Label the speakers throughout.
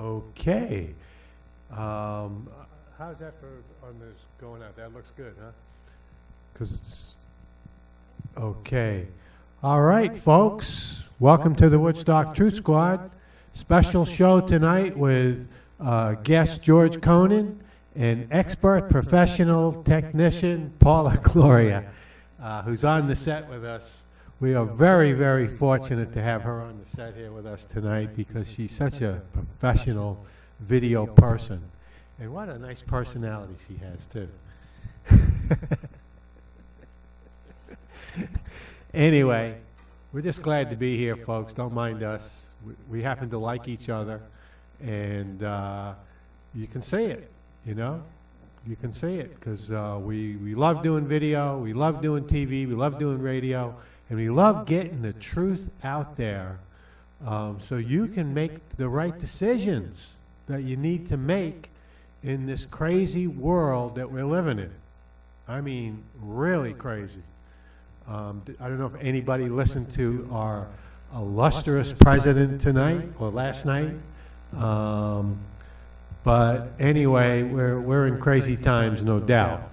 Speaker 1: Okay. How's that for on this going out? That looks good, huh? Because it's okay. All right, folks. Welcome to the Woodstock Truth Squad. Special show tonight with guest George Conant and expert professional technician Paula Gloria, who's on the set with us. We are very, very fortunate to have her on the set here with us tonight because she's such a professional video person. And what a nice personality she has, too. Anyway, we're just glad to be here, folks. Don't mind us. We happen to like each other. And you can see it, you know? You can see it because we love doing video, we love doing TV, we love doing radio, and we love getting the truth out there so you can make the right decisions that you need to make in this crazy world that we're living in. I mean, really crazy. I don't know if anybody listened to our illustrious president tonight or last night. But anyway, we're in crazy times, no doubt.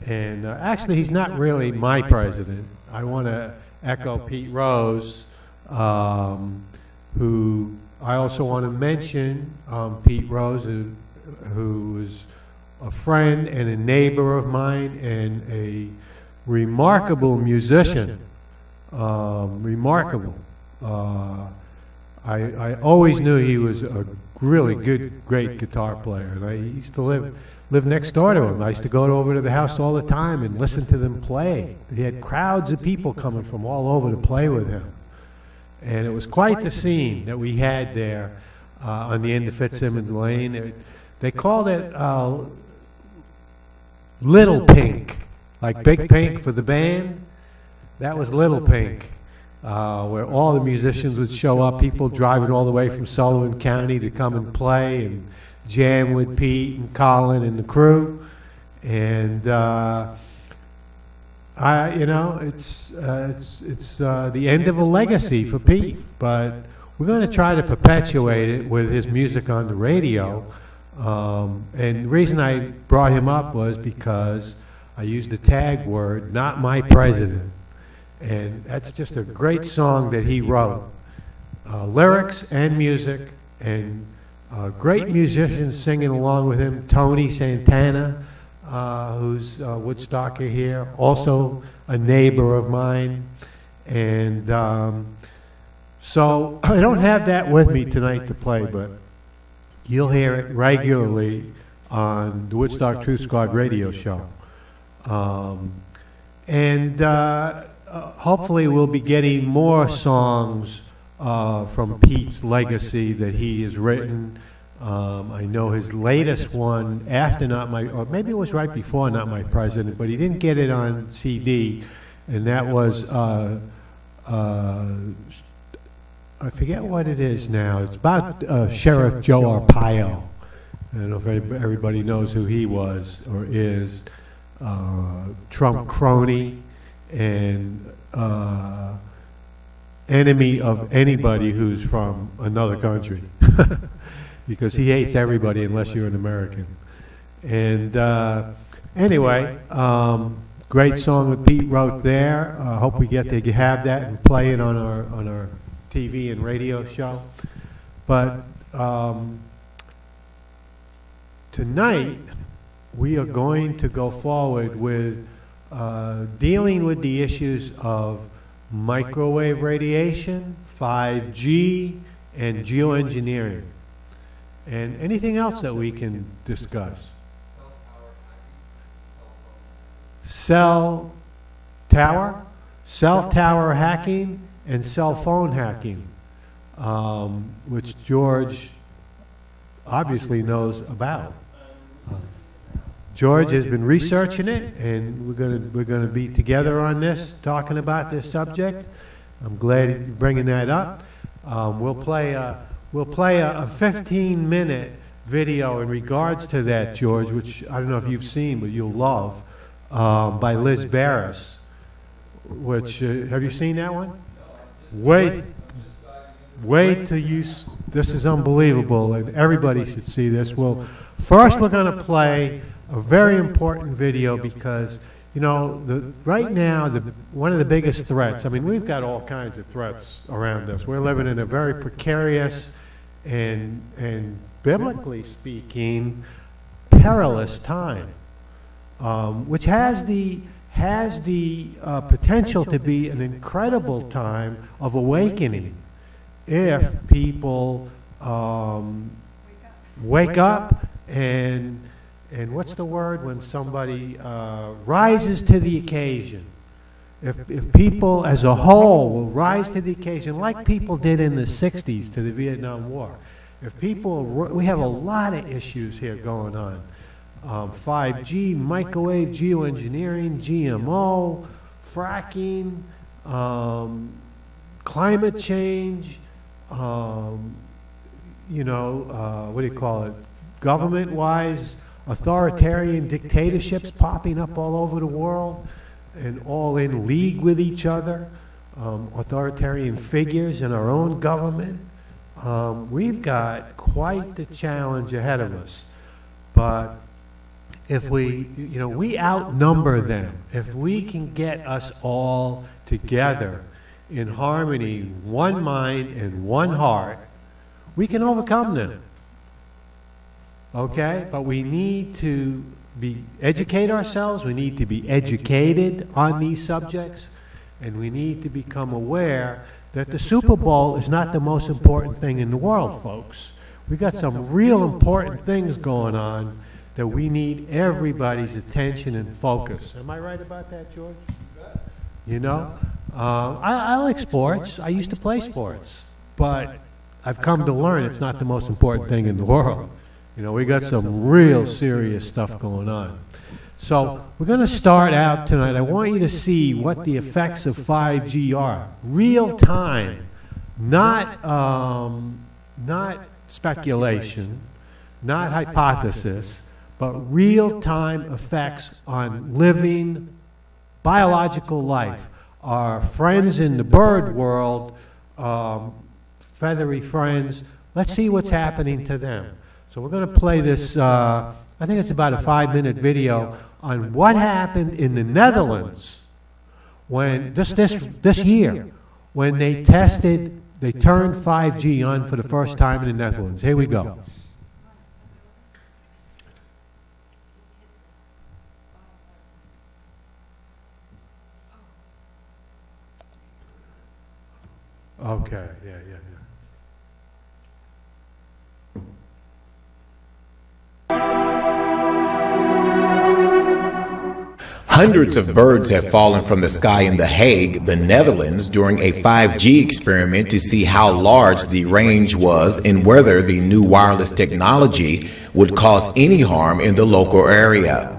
Speaker 1: And actually, he's not really my president. I want to echo Pete Rose, who I also want to mention Pete Rose, who is a friend and a neighbor of mine and a remarkable musician. Remarkable. I always knew he was a really good, great guitar player. And I used to live next door to him. I used to go over to the house all the time and listen to them play. He had crowds of people coming from all over to play with him. And it was quite the scene that we had there on the end of Fitzsimmons Lane. They called it Little Pink, like Big Pink for the band. That was Little Pink. Where all the musicians would show up, people driving all the way from Sullivan County to come and play and jam with Pete and Colin and the crew. And it's the end of a legacy for Pete, but we're going to try to perpetuate it with his music on the radio. And the reason I brought him up was because I used the tag word, "Not My President." And that's just a great song that he wrote. Lyrics and music, and great musicians singing along with him. Tony Santana, who's a Woodstocker here, also a neighbor of mine. And so I don't have that with me tonight to play, but you'll hear it regularly on the Woodstock Truth Squad radio show. Hopefully we'll be getting more songs from Pete's legacy that he has written. I know his latest one after Not My, or maybe it was right before Not My President, but he didn't get it on CD, and that was, I forget what it is now. It's about Sheriff Joe Arpaio. I don't know if everybody knows who he was or is. Trump crony and enemy of anybody who's from another country because he hates everybody unless you're an American. And anyway, great song that Pete wrote there. Hope we get to have that and play it on our TV and radio show. But tonight we are going to go forward with dealing with the issues of microwave radiation, 5G, and geoengineering, and anything else that we can discuss. Cell tower hacking, and cell phone hacking, which George obviously knows about. George has been researching it, and we're gonna be together on this, talking about this subject. I'm glad you're bringing that up. We'll play a 15-minute video in regards to that, George, which I don't know if you've seen, but you'll love, by Liz Barris. Which have you seen that one? Wait. wait till this is unbelievable, and everybody should see this. Well, first we're going to play a very important video because, you know, right now, one of the biggest threats, I mean, we've got all kinds of threats around us. We're living in a very precarious and biblically speaking, perilous time, which has the potential to be an incredible time of awakening if people wake up and what's the word when somebody rises to the occasion. If people as a whole will rise to the occasion like people did in the 60s to the Vietnam War. If people, we have a lot of issues here going on. 5G, microwave, geoengineering, GMO, fracking, climate change, you know, what do you call it, government-wise, authoritarian dictatorships popping up all over the world and all in league with each other, authoritarian figures in our own government. We've got quite the challenge ahead of us. But if we, you know, we outnumber them. If we can get us all together in harmony, one mind and one heart, we can overcome them. Okay? But we need to educate ourselves. We need to be educated on these subjects. And we need to become aware that the Super Bowl is not the most important thing in the world, folks. We got some real important things going on that we need everybody's attention and focus. Am I right about that, George? You know? I like sports. I used to play sports. But I've come to learn it's not the most important thing in the world. You know, we got some real serious stuff going on. So we're going to start out tonight. I want you to see what the effects of 5G are. Real time, not speculation, not hypothesis, but real time effects on living biological life. Our friends in the bird world, feathery friends, let's see what's happening to them. So we're going to play this, I think it's about a 5-minute video on what happened in the Netherlands when, just this year, when they turned 5G on for the first time in the Netherlands. Here we go. Okay, yeah.
Speaker 2: Hundreds of birds have fallen from the sky in The Hague, the Netherlands, during a 5G experiment to see how large the range was and whether the new wireless technology would cause any harm in the local area.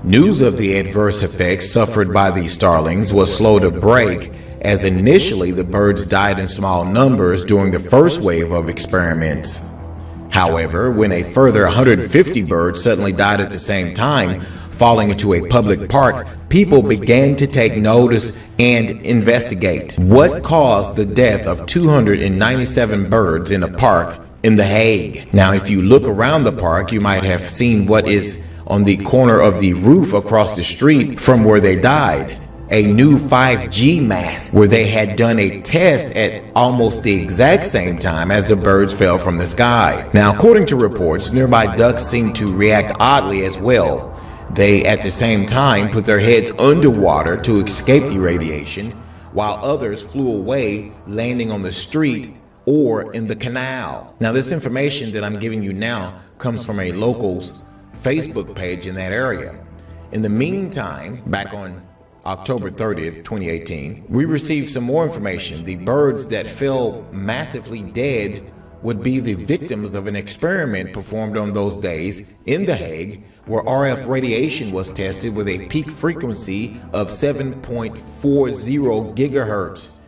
Speaker 2: News of the adverse effects suffered by the starlings was slow to break, as initially the birds died in small numbers during the first wave of experiments. However, when a further 150 birds suddenly died at the same time, falling into a public park, people began to take notice and investigate what caused the death of 297 birds in a park in The Hague. Now, if you look around the park, you might have seen what is on the corner of the roof across the street from where they died. A new 5G mast where they had done a test at almost the exact same time as the birds fell from the sky. Now, according to reports, nearby ducks seemed to react oddly as well. They, at the same time, put their heads underwater to escape the radiation, while others flew away, landing on the street or in the canal. Now, this information that I'm giving you now comes from a local's Facebook page in that area. In the meantime, back on October 30th, 2018, we received some more information. The birds that fell massively dead would be the victims of an experiment performed on those days in The Hague, where RF radiation was tested with a peak frequency of 7.40 gigahertz.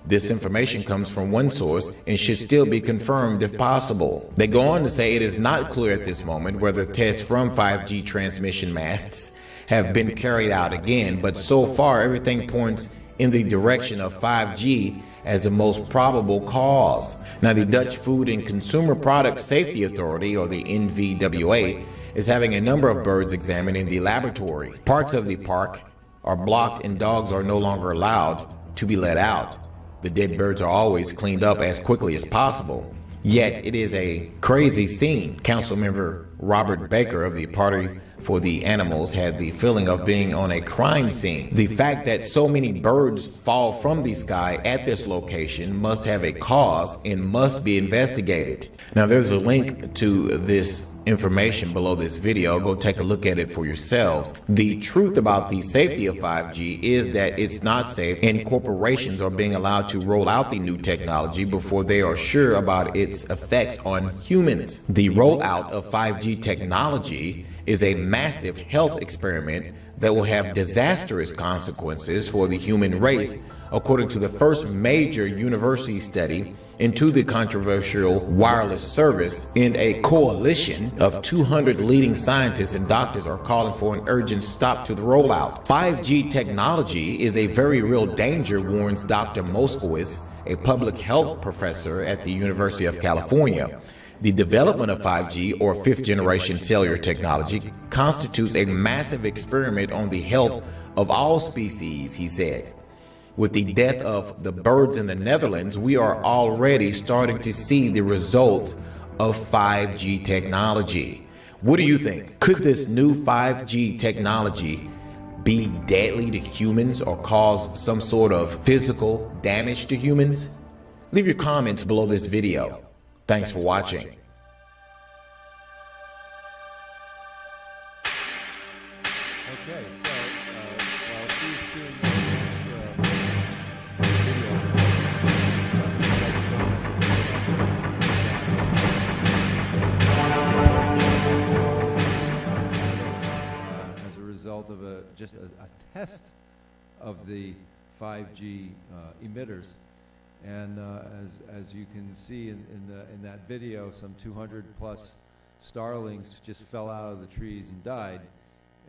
Speaker 2: This information comes from one source and should still be confirmed if possible. They go on to say it is not clear at this moment whether tests from 5G transmission masts have been carried out again, but so far everything points in the direction of 5G as the most probable cause. Now, the Dutch Food and Consumer Product Safety Authority, or the NVWA, is having a number of birds examined in the laboratory. Parts of the park are blocked and dogs are no longer allowed to be let out. The dead birds are always cleaned up as quickly as possible. Yet it is a crazy scene. Councilmember Robert Baker of the Party for the Animals had the feeling of being on a crime scene. The fact that so many birds fall from the sky at this location must have a cause and must be investigated. Now, there's a link to this information below this video. Go take a look at it for yourselves. The truth about the safety of 5G is that it's not safe, and corporations are being allowed to roll out the new technology before they are sure about its effects on humans. The rollout of 5G technology is a massive health experiment that will have disastrous consequences for the human race, according to the first major university study into the controversial wireless service. And a coalition of 200 leading scientists and doctors are calling for an urgent stop to the rollout. 5G technology is a very real danger, warns Dr. Moskowitz, a public health professor at the University of California. The development of 5G, or fifth-generation cellular technology, constitutes a massive experiment on the health of all species, he said. With the death of the birds in the Netherlands, we are already starting to see the results of 5G technology. What do you think? Could this new 5G technology be deadly to humans or cause some sort of physical damage to humans? Leave your comments below this video. Thanks for watching.
Speaker 1: Okay, so while she's doing the as a result of just a test of the 5G emitters. And as you can see in that video, some 200 plus starlings just fell out of the trees and died.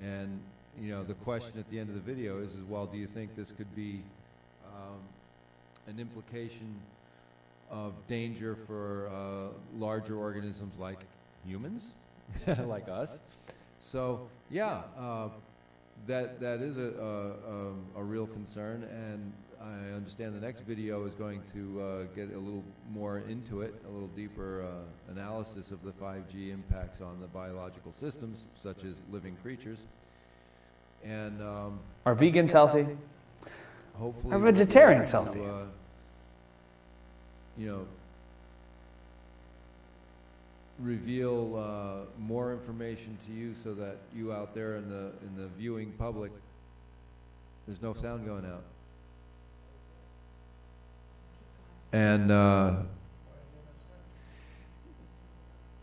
Speaker 1: And you know, the question at the end of the video is well, do you think this could be an implication of danger for larger organisms like humans, like us? So yeah, that is a real concern, and I understand the next video is going to get a little more into it, a little deeper analysis of the 5G impacts on the biological systems, such as living creatures. And
Speaker 3: are vegans healthy?
Speaker 1: Hopefully,
Speaker 3: are vegetarians healthy?
Speaker 1: You know, reveal more information to you so that you out there in the viewing public, there's no sound going out. And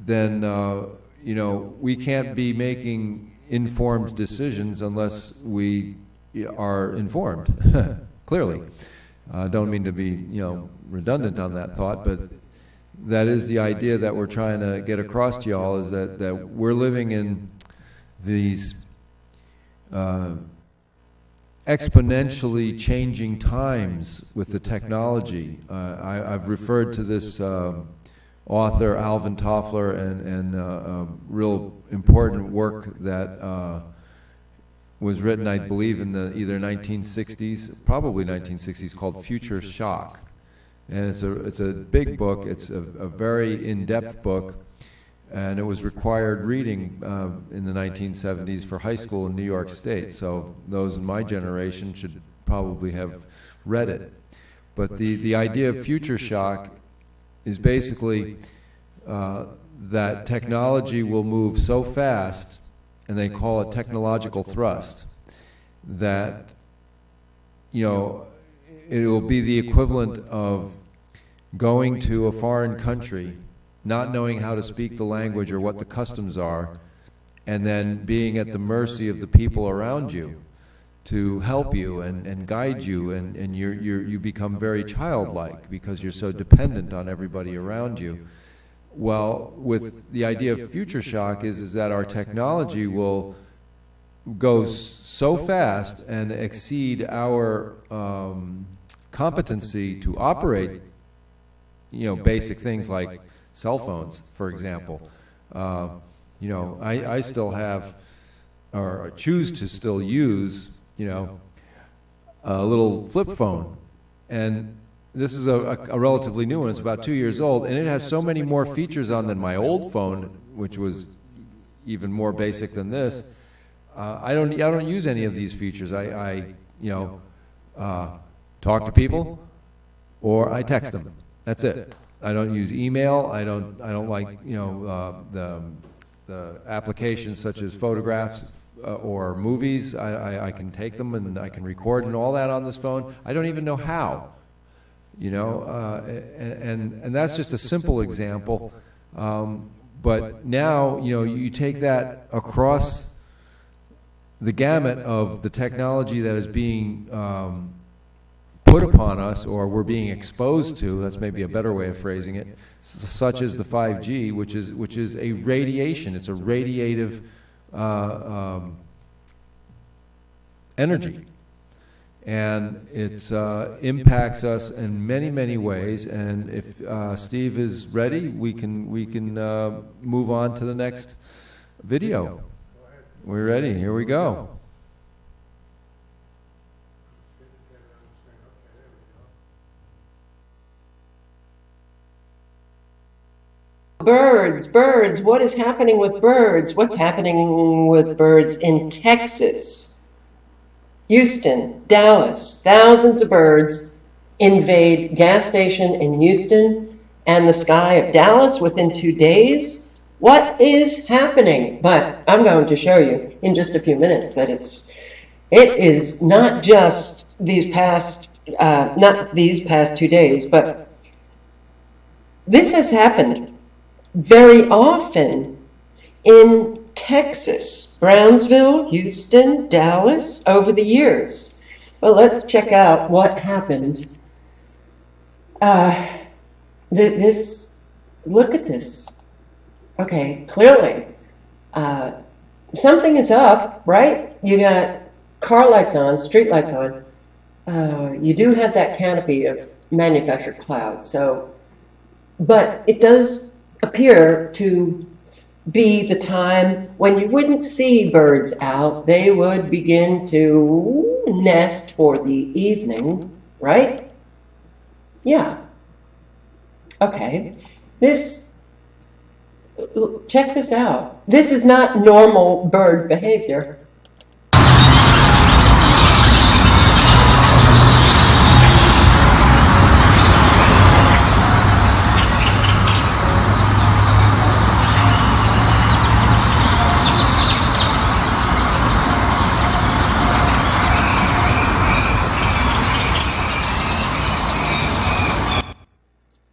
Speaker 1: then, you know, we can't be making informed decisions unless we are informed, clearly. Don't mean to be, you know, redundant on that thought, but that is the idea that we're trying to get across to y'all, is that we're living in these exponentially changing times with the technology. I've referred to this author, Alvin Toffler, and a real important work that was written, I believe, in the either 1960s, probably 1960s, called Future Shock. And it's a big book. It's a very in-depth book. And it was required reading in the 1970s for high school in New York State. So those in my generation should probably have read it. But the idea of future shock is basically that technology will move so fast, and they call it technological thrust, that, you know, it will be the equivalent of going to a foreign country, not knowing how to speak the language or what the customs are, and then being at the mercy of the people around you to help you and guide you, and you become very childlike because you're so dependent on everybody around you. Well, with the idea of future shock is that our technology will go so fast and exceed our competency to operate
Speaker 4: basic things like cell phones, for example. I still have, or choose to still use, a little flip phone. And this is a relatively new one. It's about 2 years old, and it has so many more features on than my old phone, which was even more basic than this. I don't use any of these features. I talk to people, or I text them. That's it. I don't use email. I don't like the applications such as photographs or movies. I can take them and I can record and all that on this phone. I don't even know how. And that's just a simple example. But now you take that across the gamut of the technology that is being put upon us, or we're being exposed to. That's maybe a better way of phrasing it, such as the 5G, which is a radiation. It's a radiative energy, and it impacts us in many, many ways. And if Steve is ready, we can move on to the next video. We're ready. Here we go.
Speaker 5: Birds, what is happening with birds? What's happening with birds in Texas? Houston, Dallas, thousands of birds invade gas station in Houston and the sky of Dallas within 2 days. What is happening? But I'm going to show you in just a few minutes that it is not just not these past 2 days, but this has happened very often in Texas, Brownsville, Houston, Dallas, over the years. Well, let's check out what happened. Look at this. Okay, clearly, something is up, right? You got car lights on, street lights on. You do have that canopy of manufactured clouds, but it does appear to be the time when you wouldn't see birds out. They would begin to nest for the evening, right? Yeah. Okay. Check this out. This is not normal bird behavior.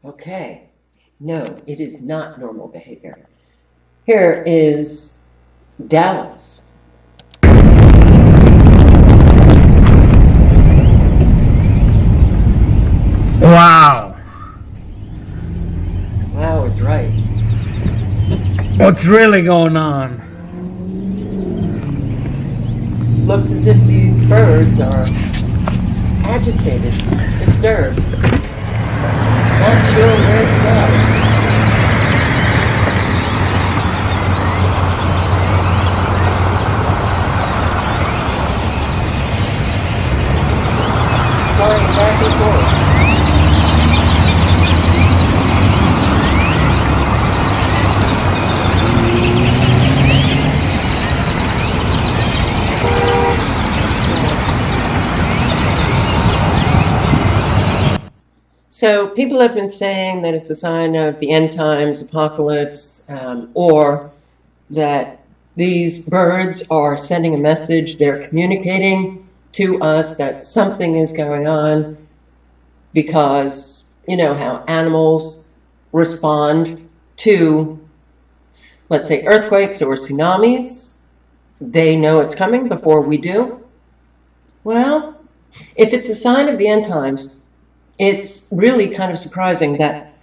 Speaker 5: Okay, no, it is not normal behavior. Here is Dallas.
Speaker 6: Wow.
Speaker 5: Wow is right.
Speaker 6: What's really going on?
Speaker 5: Looks as if these birds are agitated, disturbed, not sure where to go. Flying back and forth. So people have been saying that it's a sign of the end times, apocalypse, or that these birds are sending a message. They're communicating to us that something is going on, because you know how animals respond to, let's say, earthquakes or tsunamis. They know it's coming before we do. Well, if it's a sign of the end times, it's really kind of surprising that,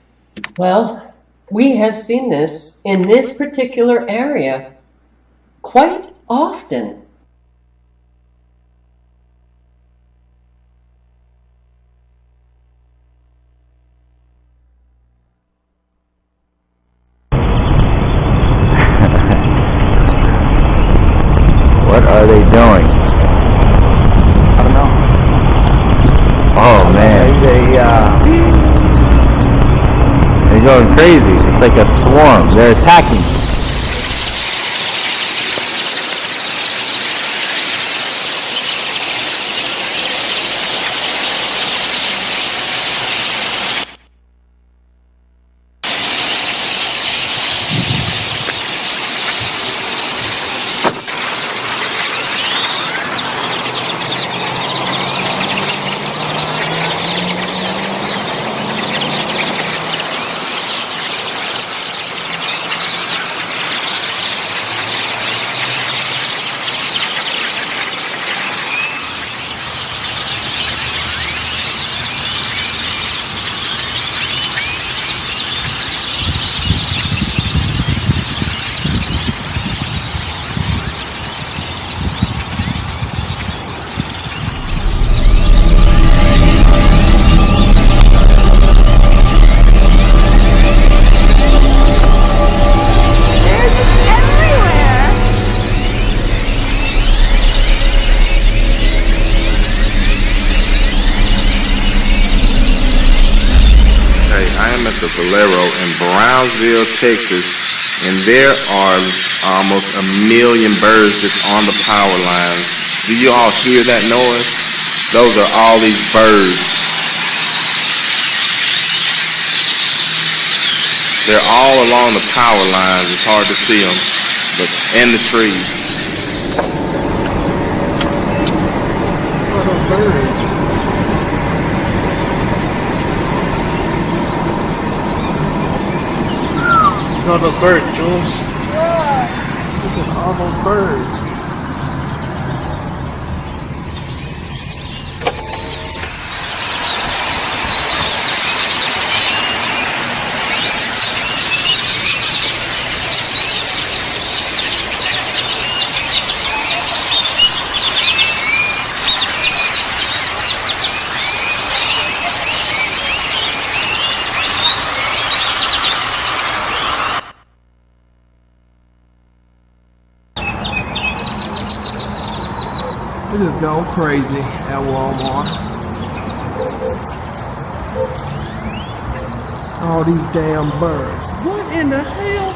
Speaker 5: well, we have seen this in this particular area quite often.
Speaker 7: they doing?
Speaker 3: I don't know.
Speaker 7: Oh man, they're going crazy. It's like a swarm. They're attacking.
Speaker 8: The Valero in Brownsville, Texas, and there are almost 1 million birds just on the power lines. Do you all hear that noise? Those are all these birds. They're all along the power lines. It's hard to see them, but in the trees.
Speaker 9: What are birds? Look at all those birds, Jules. Look at all those birds. It is going crazy at Walmart. All these damn birds. What in the hell?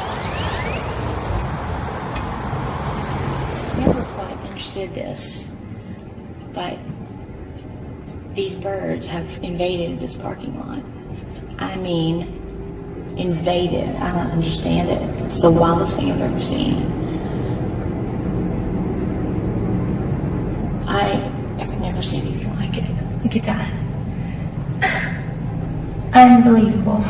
Speaker 10: Never quite understood this, but these birds have invaded this parking lot. I mean, invaded. I don't understand it. It's the wildest thing I've ever seen. I've never seen anything like it. Look at that. Unbelievable.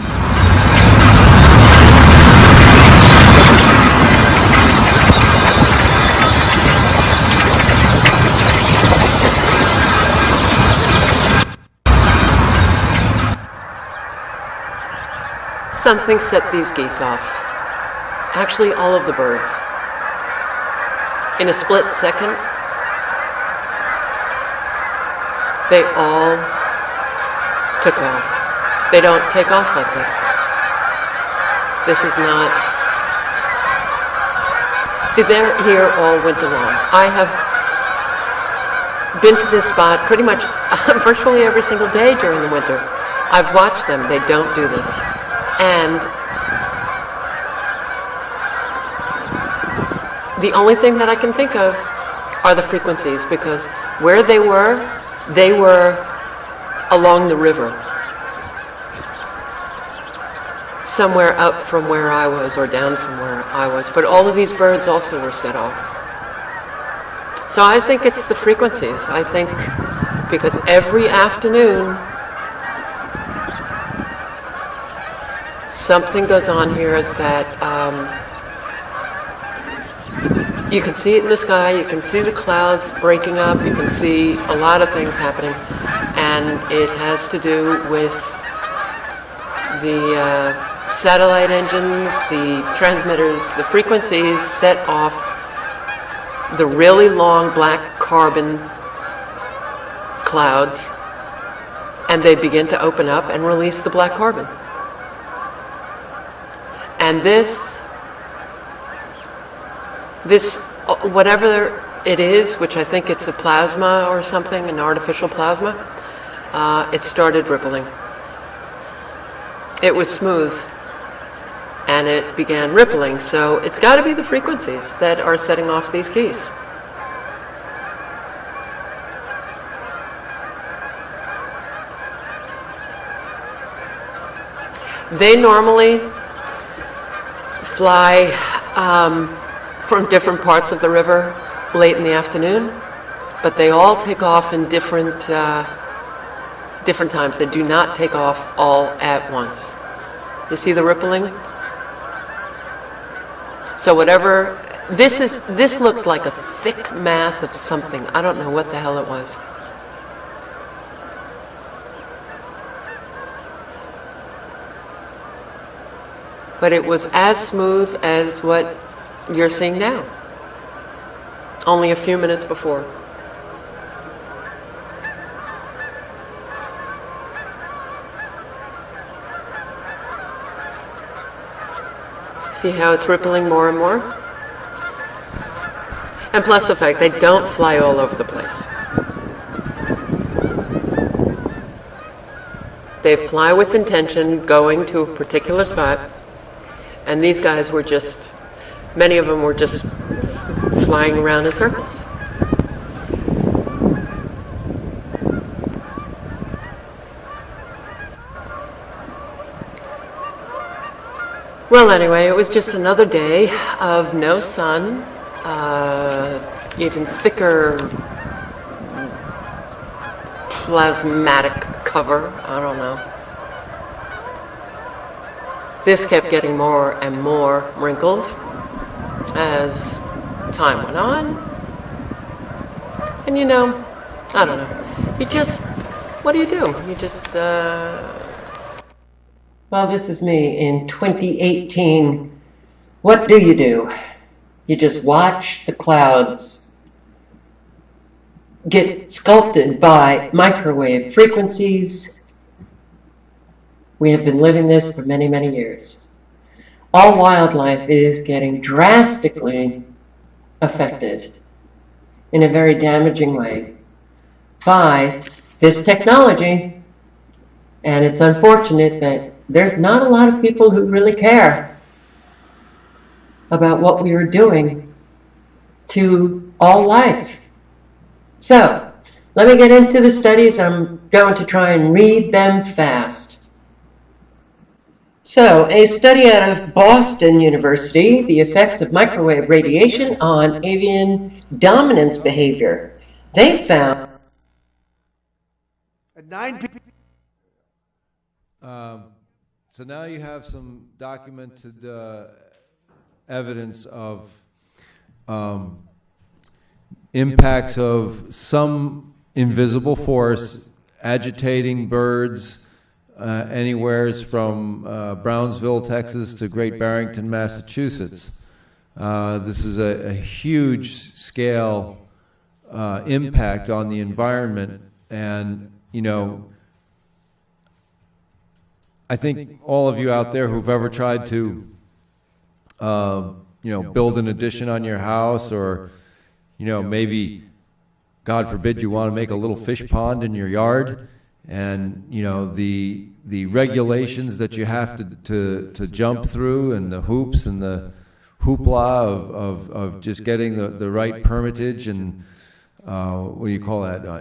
Speaker 5: Something set these geese off. Actually, all of the birds. In a split second, they all took off. They don't take off like this. This is not... See, they're here all winter long. I have been to this spot pretty much virtually every single day during the winter. I've watched them. They don't do this. And the only thing that I can think of are the frequencies, because where they were along the river, somewhere up from where I was or down from where I was. But all of these birds also were set off. So I think it's the frequencies. I think because every afternoon something goes on here that you can see it in the sky, you can see the clouds breaking up, you can see a lot of things happening, and it has to do with the satellite engines, the transmitters, the frequencies set off the really long black carbon clouds, and they begin to open up and release the black carbon. And this, whatever it is, which I think it's a plasma or something, an artificial plasma, it started rippling. It was smooth, and it began rippling, so it's got to be the frequencies that are setting off these keys. They normally fly from different parts of the river late in the afternoon, but they all take off in different times. They do not take off all at once. You see the rippling? So whatever, this looked like a thick mass of something. I don't know what the hell it was. But it was as smooth as what you're seeing now, only a few minutes before. See how it's rippling more and more? And plus the fact they don't fly all over the place. They fly with intention, going to a particular spot. And these guys were just, many of them were just flying around in circles. Well, anyway, it was just another day of no sun, even thicker plasmatic cover, I don't know. This kept getting more and more wrinkled as time went on. And you know, I don't know. You just, what do? You just, Well, this is me in 2018. What do? You just watch the clouds get sculpted by microwave frequencies. We have been living this for many, many years. All wildlife is getting drastically affected in a very damaging way by this technology. And it's unfortunate that there's not a lot of people who really care about what we are doing to all life. So, let me get into the studies. I'm going to try and read them fast. So, a study out of Boston University, the effects of microwave radiation on avian dominance behavior. They found
Speaker 4: So now you have some documented evidence of impacts of some invisible force agitating birds anywheres from Brownsville, Texas to Great Barrington, Massachusetts. This is a huge scale impact on the environment, and you know, I think all of you out there who've ever tried to build an addition on your house, or maybe, God forbid, you want to make a little fish pond in your yard, and the regulations that you have to jump through, and the hoops and the hoopla of just getting the right permittage and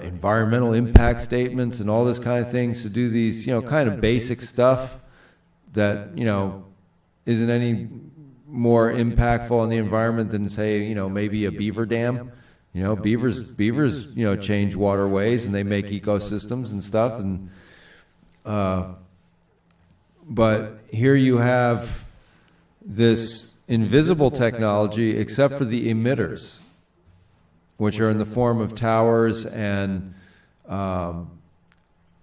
Speaker 4: environmental impact statements and all this kind of things to do these kind of basic stuff that isn't any more impactful on the environment than, say, maybe a beaver dam. Beavers change waterways and they make ecosystems and stuff, and but here you have this invisible technology, except for the emitters, which are in the form of towers and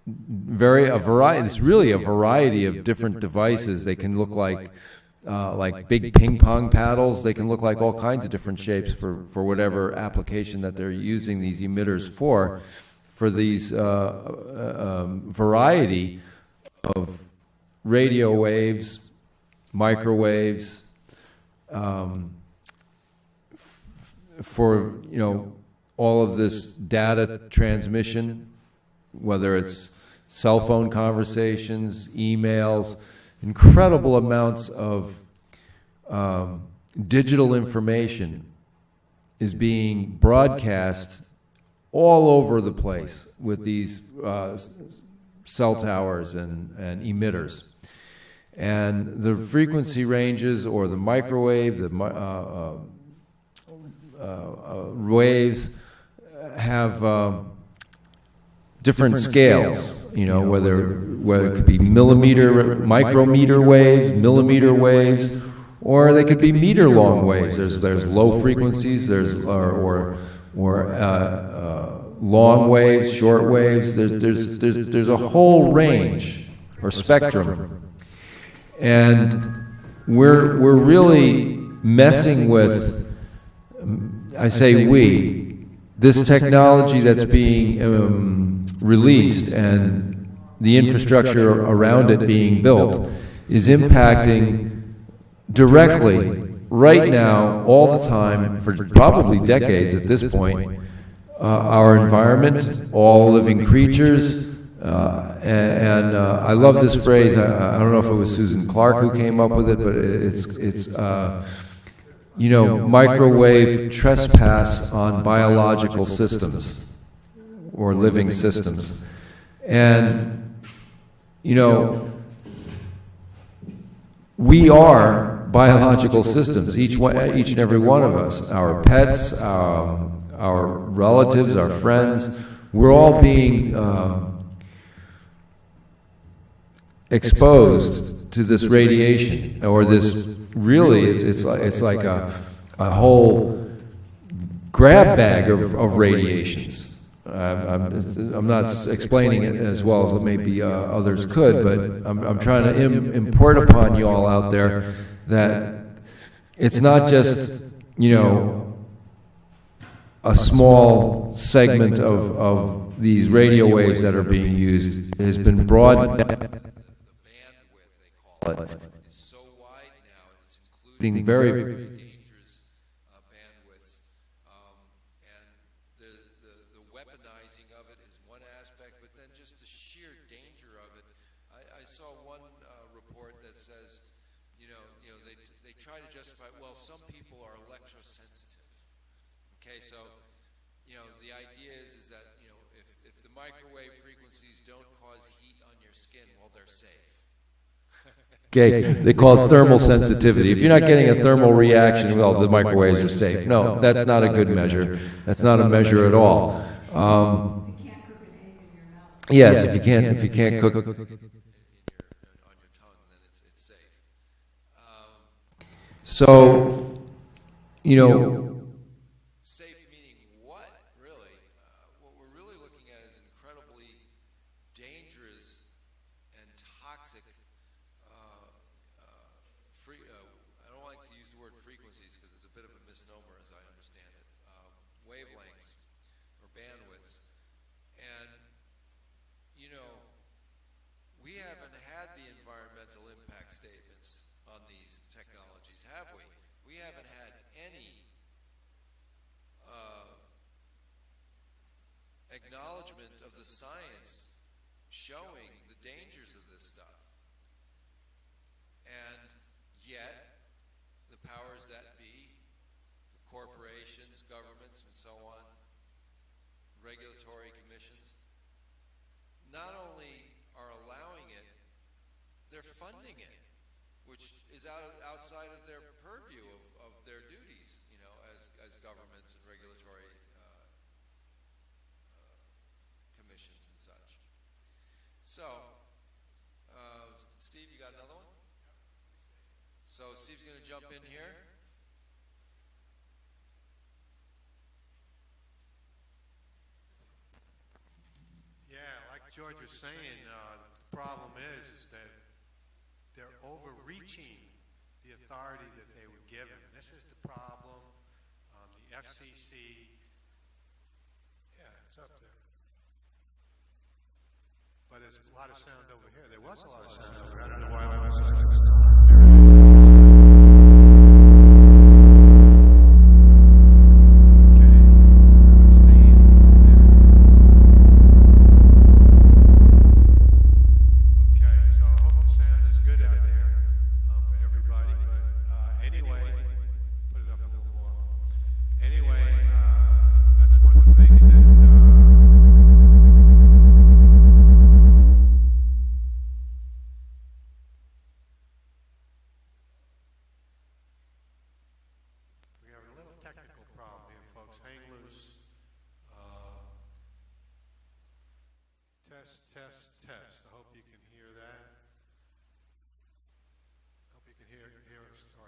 Speaker 4: it's really a variety of different devices. They can look like big ping pong paddles. They can look like all kinds of different shapes for whatever application that they're using these emitters for these variety of radio waves, microwaves, for, all of this data transmission, whether it's cell phone conversations, emails, incredible amounts of digital information is being broadcast all over the place with these cell towers and emitters. And the frequency ranges, or the microwave, the waves, have different scales, whether it could be micrometer waves, millimeter waves, or they could be meter-long waves. There's low frequencies, or long waves, short waves. There's a whole range or spectrum, and we're really messing with. I say this technology that's being released and the infrastructure around it being built is impacting directly, right now, all the time, for probably decades at this point, our environment, all living creatures, and I love this phrase. I don't know if it was Susan Clark who came up with it, but it's microwave trespass on biological systems or living systems. And, we are biological systems, each and every one of us, our pets, our relatives, our friends, we're all being exposed to this radiation, or this, really, it's like a whole grab bag of radiations. I'm not explaining it as well as maybe others could, but I'm trying to import upon you all out there that it's not just, a small segment of these radio waves that are being used. It has been broadened. The bandwidth, they call it, is so wide now, it's including very, very dangerous bandwidths. And the weaponizing of it is one aspect, but then just the sheer danger of it. I saw one report that says, they try to justify, well, some people are electrosensitive. Okay, so, the idea is that, if the microwave frequencies don't cause heat on your skin, well, they're safe. Okay, they call it thermal sensitivity. If you're not getting a thermal reaction, well, the microwaves are safe. No, that's not a good measure. That's not a measure at all. Yes, if you can't cook on your tongue, then it's safe. So, safe meaning what, really? What we're really looking at is incredibly dangerous and toxic I don't like to use the word frequencies because it's a bit of a misnomer as I understand it. Wavelengths or bandwidths. And, we haven't had the environmental impact statements on these technologies, have we? We haven't had any acknowledgement of the science showing the dangers of this stuff. And yet, the powers that be, the corporations, governments, and so on, regulatory commissions, not only are allowing it, they're funding it, which is outside of their purview of their duties, as governments and regulatory commissions and such. So, Steve, you got another one? So Steve's going to jump in here.
Speaker 1: Yeah, like George was saying, the problem is that they're overreaching the authority that they were given. This is the problem. The FCC, yeah, it's up there. But there's a lot of sound over here. There was a lot of sound over here. I don't know why that was. Test. I hope you can hear that. Hope you can hear our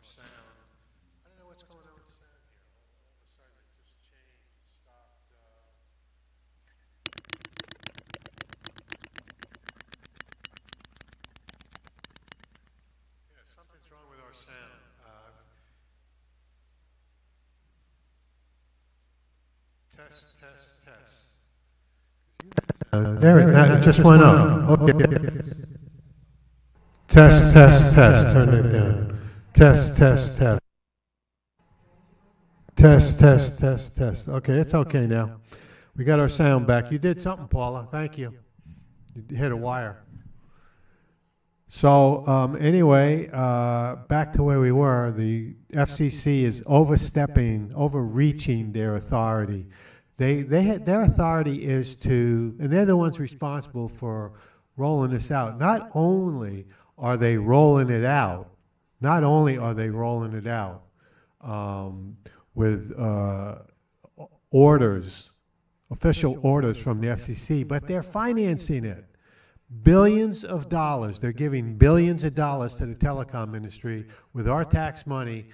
Speaker 1: sound. I don't know what's going on with the sound here. All of a sudden it just changed. It stopped. Yeah, something's wrong with our sound. Test. There it just went up. Okay. Test. Turn it down. Test. Test. Okay, it's okay now. We got our sound back. You did something, Paula. Thank you. You hit a wire. So anyway, back to where we were. The FCC is overreaching their authority. Their authority is to, and they're the ones responsible for rolling this out. Not only are they rolling it out with official orders from the FCC, but they're financing it. Billions of dollars. They're giving billions of dollars to the telecom industry with our tax money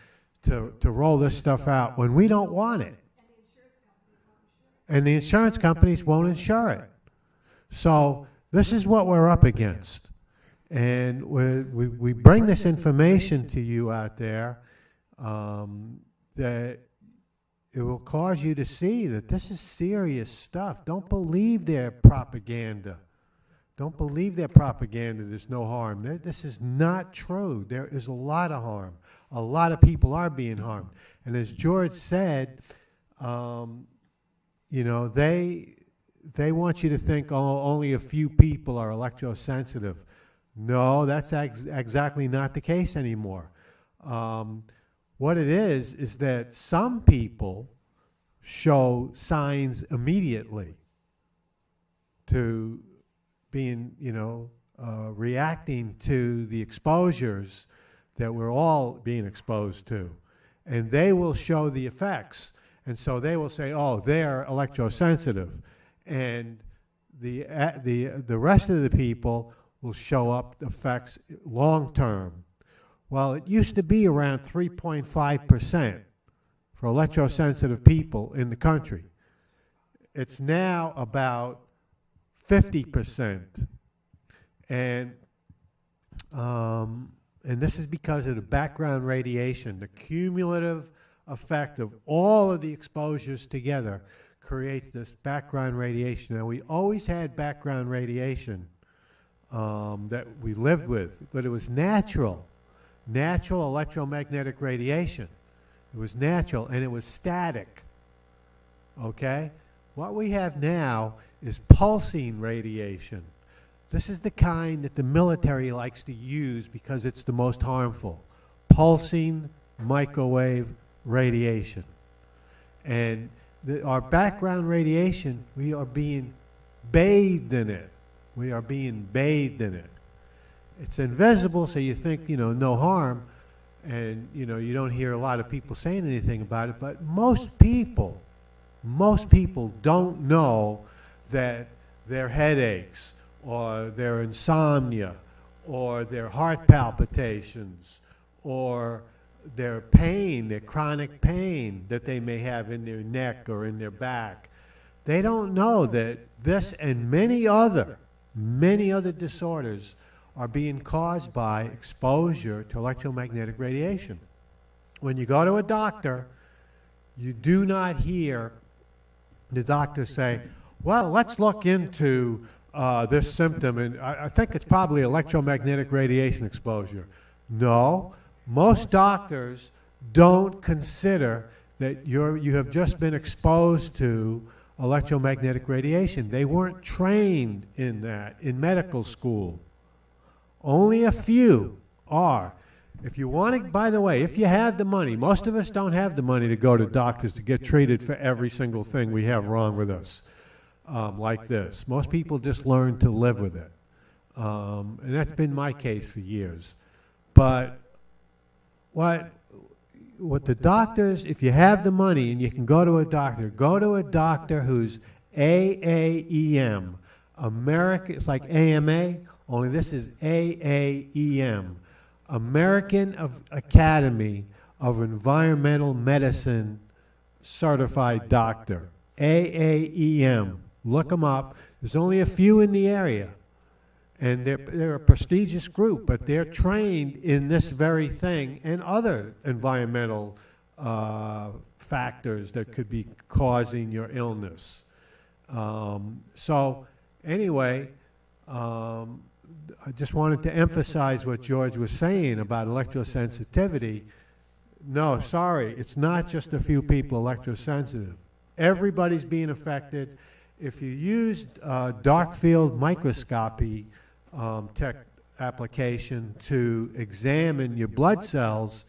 Speaker 1: to roll this stuff out when we don't want it. And the insurance companies won't insure it. So this is what we're up against. And we bring this information to you out there that it will cause you to see that this is serious stuff. Don't believe their propaganda. Don't believe their propaganda. There's no harm. This is not true. There is a lot of harm. A lot of people are being harmed. And as George said, you know, they want you to think only a few people are electrosensitive. No, that's exactly not the case anymore. What it is that some people show signs immediately to being, reacting to the exposures that we're all being exposed to. And they will show the effects. And so they will say, oh, they're electrosensitive. And the rest of the people will show up effects long term. Well, it used to be around 3.5% for electrosensitive people in the country. It's now about 50%. And this is because of the background radiation. The cumulative effect of all of the exposures together creates this background radiation. Now, we always had background radiation that we lived with, but it was natural electromagnetic radiation. It was natural, and it was static, okay? What we have now is pulsing radiation. This is the kind that the military likes to use because it's the most harmful. Pulsing microwave radiation. And our background radiation, we are being bathed in it. It's invisible, so you think, no harm, and, you don't hear a lot of people saying anything about it, but most people don't know that their headaches or their insomnia or their heart palpitations or their pain, their chronic pain that they may have in their neck or in their back. They don't know that this and many other disorders are being caused by exposure to electromagnetic radiation. When you go to a doctor, you do not hear the doctor say, well, let's look into this symptom, and I think it's probably electromagnetic radiation exposure. No, most doctors don't consider that you have just been exposed to electromagnetic radiation. They weren't trained in that in medical school. Only a few are. If you want to, by the way, if you have the money, most of us don't have the money to go to doctors to get treated for every single thing we have wrong with us, like this. Most people just learn to live with it. And that's been my case for years. But what the doctors, if you have the money and you can go to a doctor who's AAEM, It's like AMA, only this is AAEM, American Academy of Environmental Medicine Certified Doctor, AAEM. Look them up. There's only a few in the area, and they're a prestigious group, but they're trained in this very thing and other environmental factors that could be causing your illness. So anyway, I just wanted to emphasize what George was saying about electrosensitivity. No, sorry, it's not just a few people electrosensitive. Everybody's being affected. If you use dark field microscopy tech application to examine your blood cells,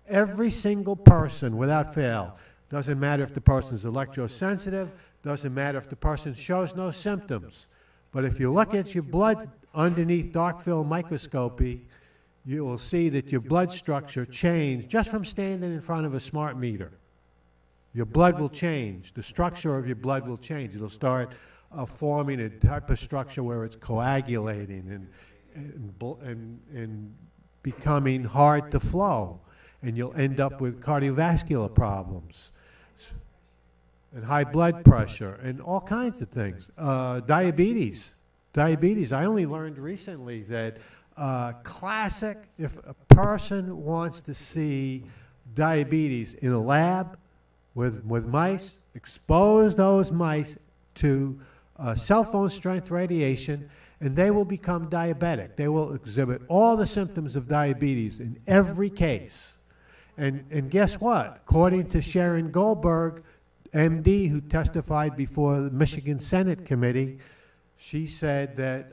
Speaker 1: every single person without fail, doesn't matter if the person's electrosensitive, doesn't matter if the person shows no symptoms, but if you look at your blood underneath dark field microscopy, you will see that your blood structure changed just from standing in front of a smart meter. Your blood will change. The structure of your blood will change. It'll start forming a type of structure where it's coagulating and becoming hard to flow. And you'll end up with cardiovascular problems and high blood pressure and all kinds of things. Diabetes. I only learned recently that classic, if a person wants to see diabetes in a lab with mice, expose those mice to cell phone strength radiation, and they will become diabetic. They will exhibit all the symptoms of diabetes in every case. And guess what? According to Sharon Goldberg, MD, who testified before the Michigan Senate Committee, she said that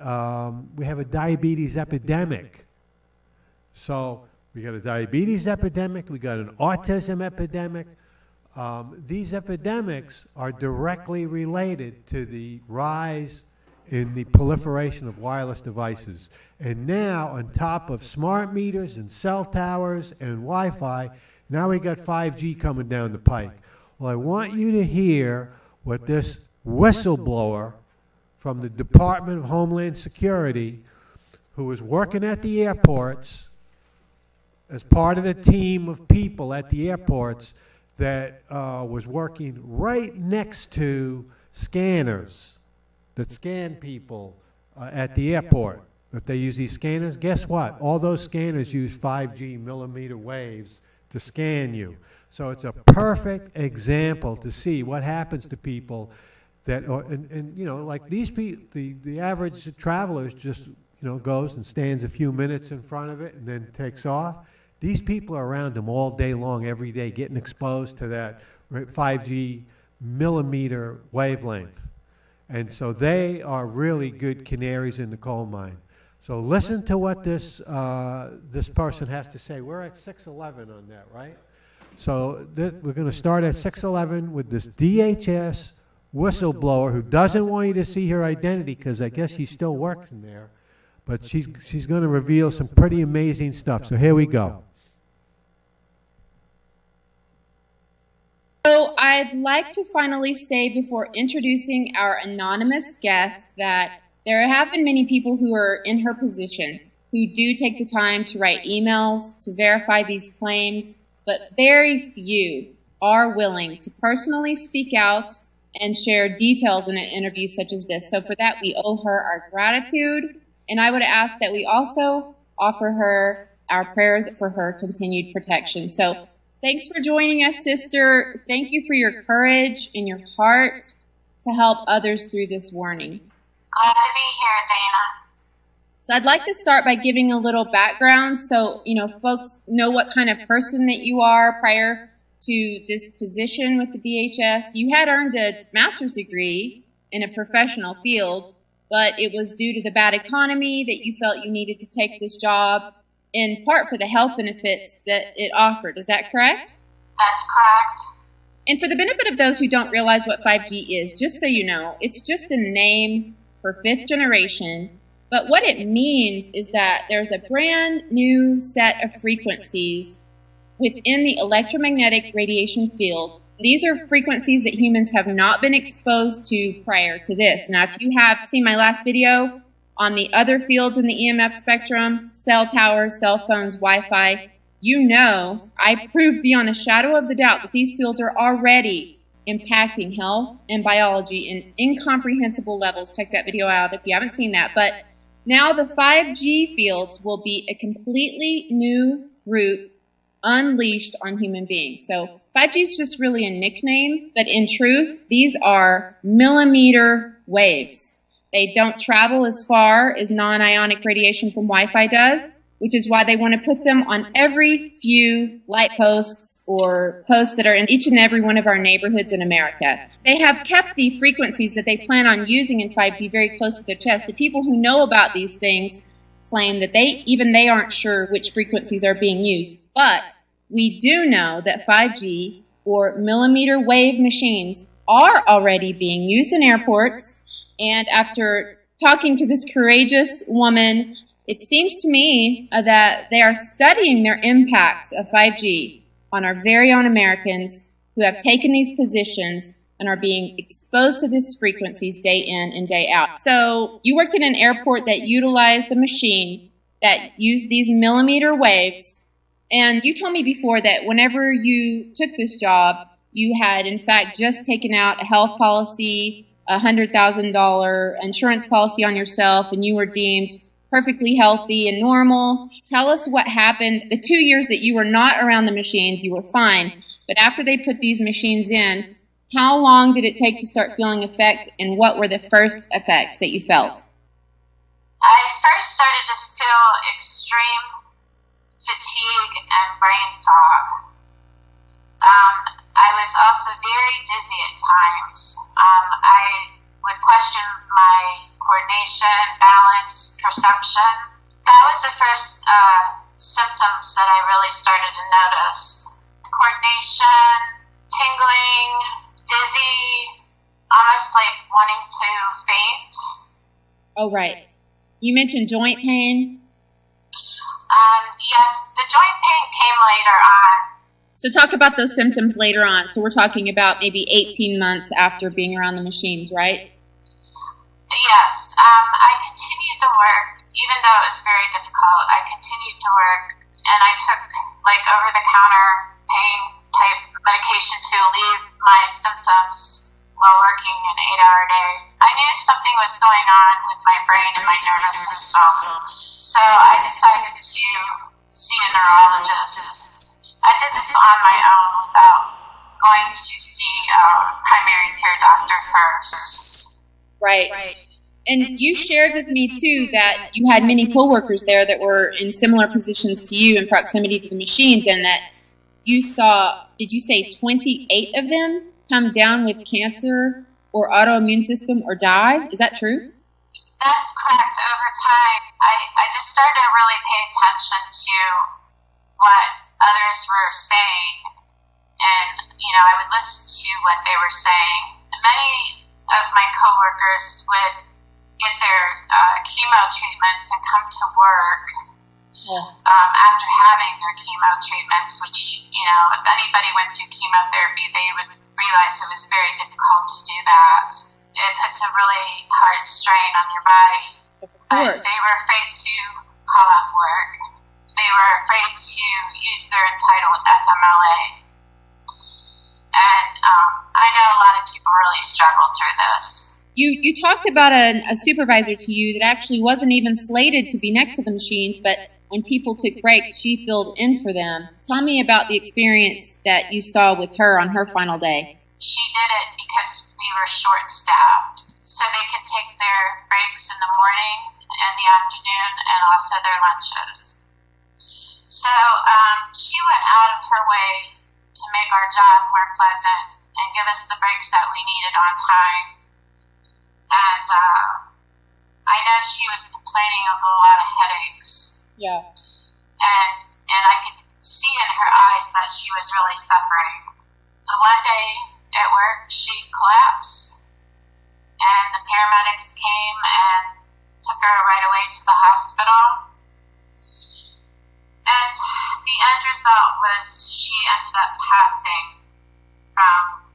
Speaker 1: we have a diabetes epidemic. So we got a diabetes epidemic, we got an autism epidemic. These epidemics are directly related to the rise in the proliferation of wireless devices. And now, on top of smart meters and cell towers and Wi-Fi, now we got 5G coming down the pike. Well, I want you to hear what this whistleblower from the Department of Homeland Security, who was working at the airports as part of the team of people at the airports that was working right next to scanners that scan people at the airport, that they use these scanners. Guess what? All those scanners use 5G millimeter waves to scan you. So it's a perfect example to see what happens to people that are, and you know, like these people, the average traveler just, you know, goes and stands a few minutes in front of it and then takes off. These people are around them all day long, every day, getting exposed to that 5G millimeter wavelength. And so they are really good canaries in the coal mine. So listen to what this person has to say. We're at 6:11 on that, right? So we're going to start at 6:11 with this DHS whistleblower who doesn't want you to see her identity because I guess she's still working there. But she's going to reveal some pretty amazing stuff. So here we go.
Speaker 11: So I'd like to finally say before introducing our anonymous guest that there have been many people who are in her position who do take the time to write emails to verify these claims, but very few are willing to personally speak out and share details in an interview such as this. So for that, we owe her our gratitude, and I would ask that we also offer her our prayers for her continued protection. So thanks for joining us, sister. Thank you for your courage and your heart to help others through this warning.
Speaker 12: Glad to be here, Dana.
Speaker 11: So I'd like to start by giving a little background so, you know, folks know what kind of person that you are prior to this position with the DHS. You had earned a master's degree in a professional field, but it was due to the bad economy that you felt you needed to take this job, in part for the health benefits that it offered. Is that correct?
Speaker 12: That's correct.
Speaker 11: And for the benefit of those who don't realize what 5G is, just so you know, it's just a name for fifth generation. But what it means is that there's a brand new set of frequencies within the electromagnetic radiation field These are frequencies that humans have not been exposed to prior to this. Now, if you have seen my last video on the other fields in the EMF spectrum, cell towers, cell phones, Wi-Fi, you know I proved beyond a shadow of the doubt that these fields are already impacting health and biology in incomprehensible levels. Check that video out if you haven't seen that. But now the 5G fields will be a completely new route unleashed on human beings. So 5G is just really a nickname, but in truth, these are millimeter waves. They don't travel as far as non-ionic radiation from Wi-Fi does, which is why they want to put them on every few light posts or posts that are in each and every one of our neighborhoods in America. They have kept the frequencies that they plan on using in 5G very close to their chest. The people who know about these things claim that they aren't sure which frequencies are being used. But we do know that 5G or millimeter wave machines are already being used in airports. And after talking to this courageous woman, it seems to me that they are studying their impacts of 5G on our very own Americans who have taken these positions and are being exposed to these frequencies day in and day out. So you worked in an airport that utilized a machine that used these millimeter waves, and you told me before that whenever you took this job, you had in fact just taken out a health policy, a $100,000 insurance policy on yourself, and you were deemed perfectly healthy and normal. Tell us what happened. The 2 years that you were not around the machines, you were fine. But after they put these machines in, how long did it take to start feeling effects, and what were the first effects that you felt?
Speaker 12: I first started to feel extreme fatigue and brain fog. I was also very dizzy at times. I would question my coordination, balance, perception. That was the first symptoms that I really started to notice. Coordination, tingling, dizzy, almost like wanting to faint.
Speaker 11: Oh, right. You mentioned joint pain.
Speaker 12: Yes, the joint pain came later on.
Speaker 11: So talk about those symptoms later on. So we're talking about maybe 18 months after being around the machines, right?
Speaker 12: Yes. I continued to work, even though it was very difficult. I continued to work, and I took like over-the-counter pain type medication to alleviate my symptoms while working an 8-hour day. I knew something was going on with my brain and my nervous system, so I decided to see a neurologist. I did this on my own without going to see a primary care doctor first.
Speaker 11: Right. And you shared with me, too, that you had many coworkers there that were in similar positions to you in proximity to the machines, and that you saw, did you say 28 of them come down with cancer or autoimmune system or die? Is that true?
Speaker 12: That's correct. Over time, I just started to really pay attention to what others were saying, and, I would listen to what they were saying. Many of my coworkers would get their chemo treatments and come to work after having their chemo treatments, which, if anybody went through chemotherapy, they would realize it was very difficult to do that. It puts a really hard strain on your body.
Speaker 11: Of course.
Speaker 12: But they were afraid to call off work. They were afraid to use their entitled FMLA. And I know a lot of people really struggled through this.
Speaker 11: You talked about a supervisor to you that actually wasn't even slated to be next to the machines, but when people took breaks, she filled in for them. Tell me about the experience that you saw with her on her final day.
Speaker 12: She did it because we were short-staffed, so they could take their breaks in the morning and the afternoon and also their lunches. So she went out of her way to make our job more pleasant and give us the breaks that we needed on time. And I know she was complaining of a lot of headaches.
Speaker 11: Yeah.
Speaker 12: And I could see in her eyes that she was really suffering. The one day at work, she collapsed, and the paramedics came and took her right away to the hospital. And the end result was she ended up passing from,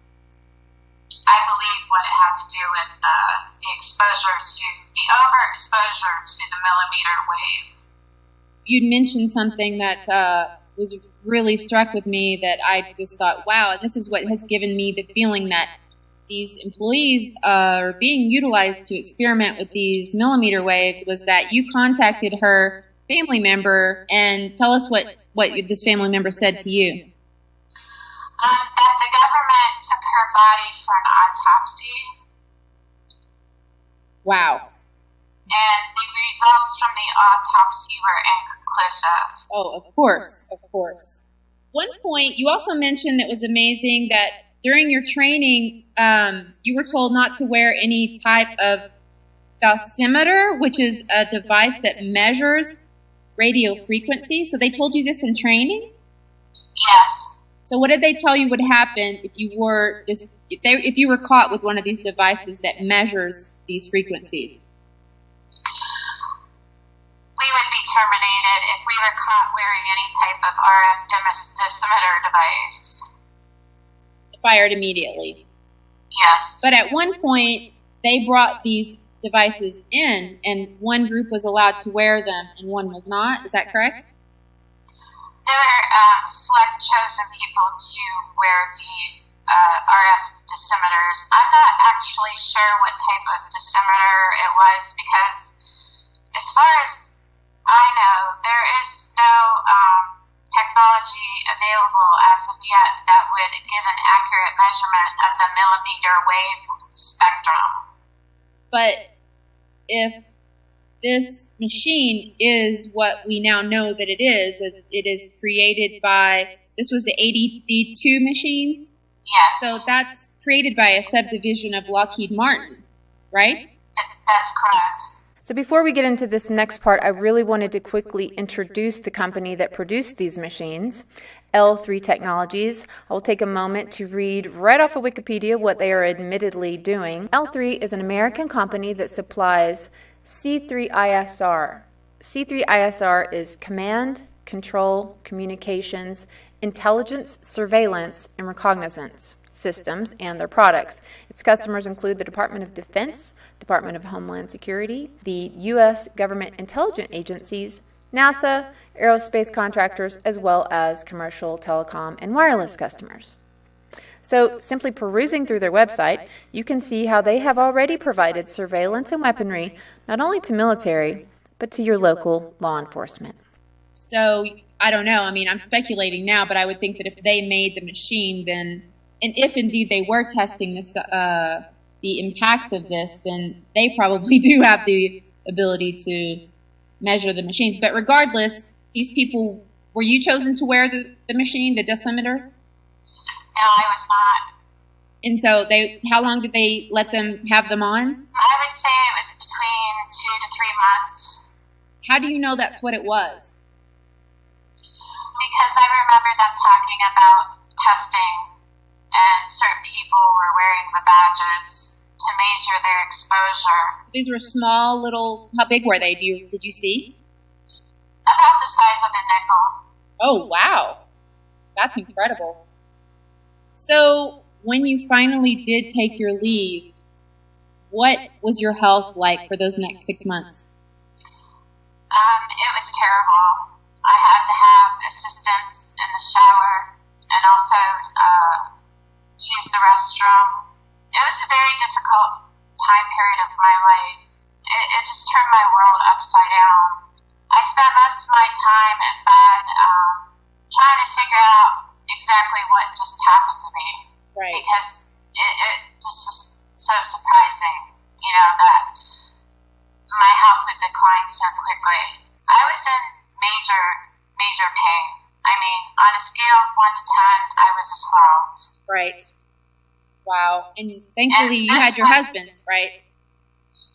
Speaker 12: I believe, what it had to do with the exposure to, the overexposure to the millimeter wave.
Speaker 11: You'd mentioned something that was really struck with me that I just thought, wow, this is what has given me the feeling that these employees are being utilized to experiment with these millimeter waves, was that you contacted her family member, and tell us what this family member said to you.
Speaker 12: That the government took her body for an autopsy.
Speaker 11: Wow.
Speaker 12: And the results from the autopsy were inconclusive.
Speaker 11: Oh, of course, of course. One point, you also mentioned that was amazing that during your training, you were told not to wear any type of dosimeter, which is a device that measures radio frequency. So they told you this in training?
Speaker 12: Yes.
Speaker 11: So what did they tell you would happen if you were if you were caught with one of these devices that measures these frequencies?
Speaker 12: We would be terminated if we were caught wearing any type of RF dosimeter device.
Speaker 11: Fired immediately.
Speaker 12: Yes.
Speaker 11: But at one point, they brought these devices in, and one group was allowed to wear them, and one was not. Is that correct?
Speaker 12: There were select chosen people to wear the RF dosimeters. I'm not actually sure what type of dosimeter it was, because as far as I know, there is no technology available as of yet that would give an accurate measurement of the millimeter wave spectrum.
Speaker 11: But if this machine is what we now know that it is created by, this was the 80D2 machine?
Speaker 12: Yes.
Speaker 11: So that's created by a subdivision of Lockheed Martin, right?
Speaker 12: That's correct.
Speaker 13: So before we get into this next part, I really wanted to quickly introduce the company that produced these machines, L3 Technologies. I'll take a moment to read right off of Wikipedia what they are admittedly doing. L3 is an American company that supplies C3ISR. C3ISR is Command, Control, Communications, Intelligence, Surveillance, and Reconnaissance systems and their products. Its customers include the Department of Defense, Department of Homeland Security, the U.S. government intelligence agencies, NASA, aerospace contractors, as well as commercial, telecom, and wireless customers. So, simply perusing through their website, you can see how they have already provided surveillance and weaponry not only to military, but to your local law enforcement.
Speaker 11: So, I don't know. I mean, I'm speculating now, but I would think that if they made the machine, then, and if indeed they were testing this, the impacts of this, then they probably do have the ability to measure the machines. But regardless, these people, were you chosen to wear the machine, the dosimeter?
Speaker 12: No, I was not.
Speaker 11: And so how long did they let them have them on?
Speaker 12: I would say it was between 2 to 3 months.
Speaker 11: How do you know that's what it was?
Speaker 12: Because I remember them talking about testing, and certain people were wearing the badges to measure their exposure.
Speaker 11: So these were small little, how big were they? Did you see?
Speaker 12: About the size of a nickel.
Speaker 11: Oh, wow. That's incredible. So when you finally did take your leave, what was your health like for those next 6 months?
Speaker 12: It was terrible. I had to have assistance in the shower and also to use the restroom. It was a very difficult time period of my life. It just turned my world upside down. I spent most of my time in bed trying to figure out exactly what just happened to me.
Speaker 11: Right.
Speaker 12: Because it just was so surprising, that my health would decline so quickly. I was in major pain. I mean, on a scale of 1 to 10, I was a 12.
Speaker 11: Right. Wow. And thankfully you had your husband, right?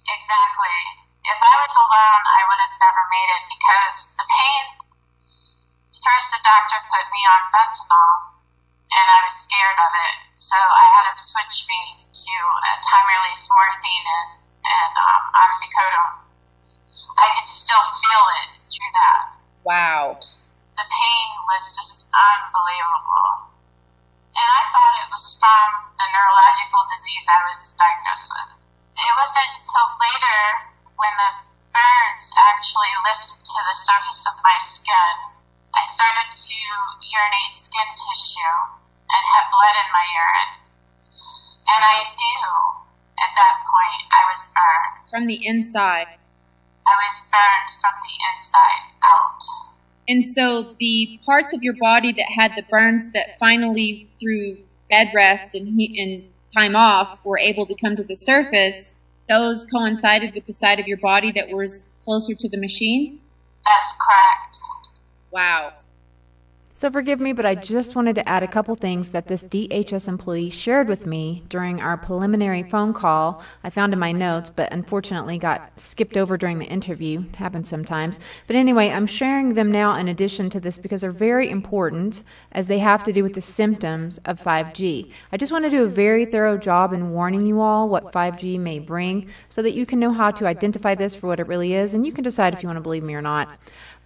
Speaker 12: Exactly. If I was alone, I would have never made it, because the pain, first the doctor put me on fentanyl, and I was scared of it. So I had him switch me to time-release morphine and oxycodone. I could still feel it through that.
Speaker 11: Wow.
Speaker 12: The pain was just unbelievable. And I thought it was fine. to the surface of my skin. I started to urinate skin tissue and had blood in my urine. And I knew at that point I was burned.
Speaker 11: From the inside.
Speaker 12: I was burned from the inside out.
Speaker 11: And so the parts of your body that had the burns that finally, through bed rest and time off, were able to come to the surface, those coincided with the side of your body that was closer to the machine?
Speaker 12: That's correct.
Speaker 11: Wow.
Speaker 13: So forgive me, but I just wanted to add a couple things that this DHS employee shared with me during our preliminary phone call. I found in my notes, but unfortunately got skipped over during the interview. It happens sometimes. But anyway, I'm sharing them now in addition to this because they're very important as they have to do with the symptoms of 5G. I just want to do a very thorough job in warning you all what 5G may bring so that you can know how to identify this for what it really is, and you can decide if you want to believe me or not.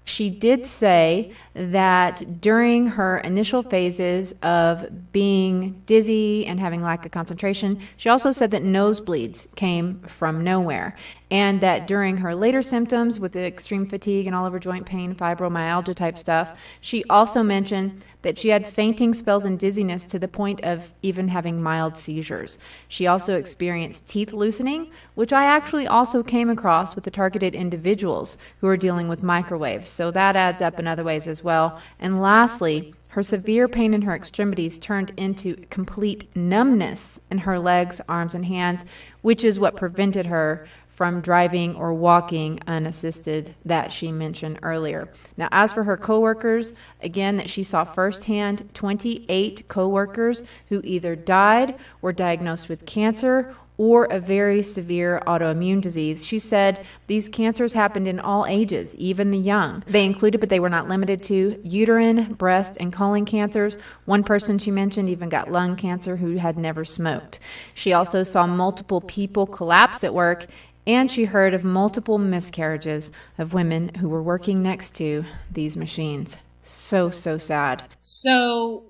Speaker 13: She did say that during her initial phases of being dizzy and having lack of concentration, she also said that nosebleeds came from nowhere, and that during her later symptoms with the extreme fatigue and all over joint pain, fibromyalgia type stuff, she also mentioned that she had fainting spells and dizziness to the point of even having mild seizures. She also experienced teeth loosening, which I actually also came across with the targeted individuals who are dealing with microwaves. So that adds up in other ways as well. And lastly, her severe pain in her extremities turned into complete numbness in her legs, arms, and hands, which is what prevented her from driving or walking unassisted that she mentioned earlier. Now, as for her coworkers, again, that she saw firsthand 28 coworkers who either died, were diagnosed with cancer, or a very severe autoimmune disease. She said these cancers happened in all ages, even the young. They included, but they were not limited to, uterine, breast, and colon cancers. One person she mentioned even got lung cancer who had never smoked. She also saw multiple people collapse at work, and she heard of multiple miscarriages of women who were working next to these machines. So sad.
Speaker 11: So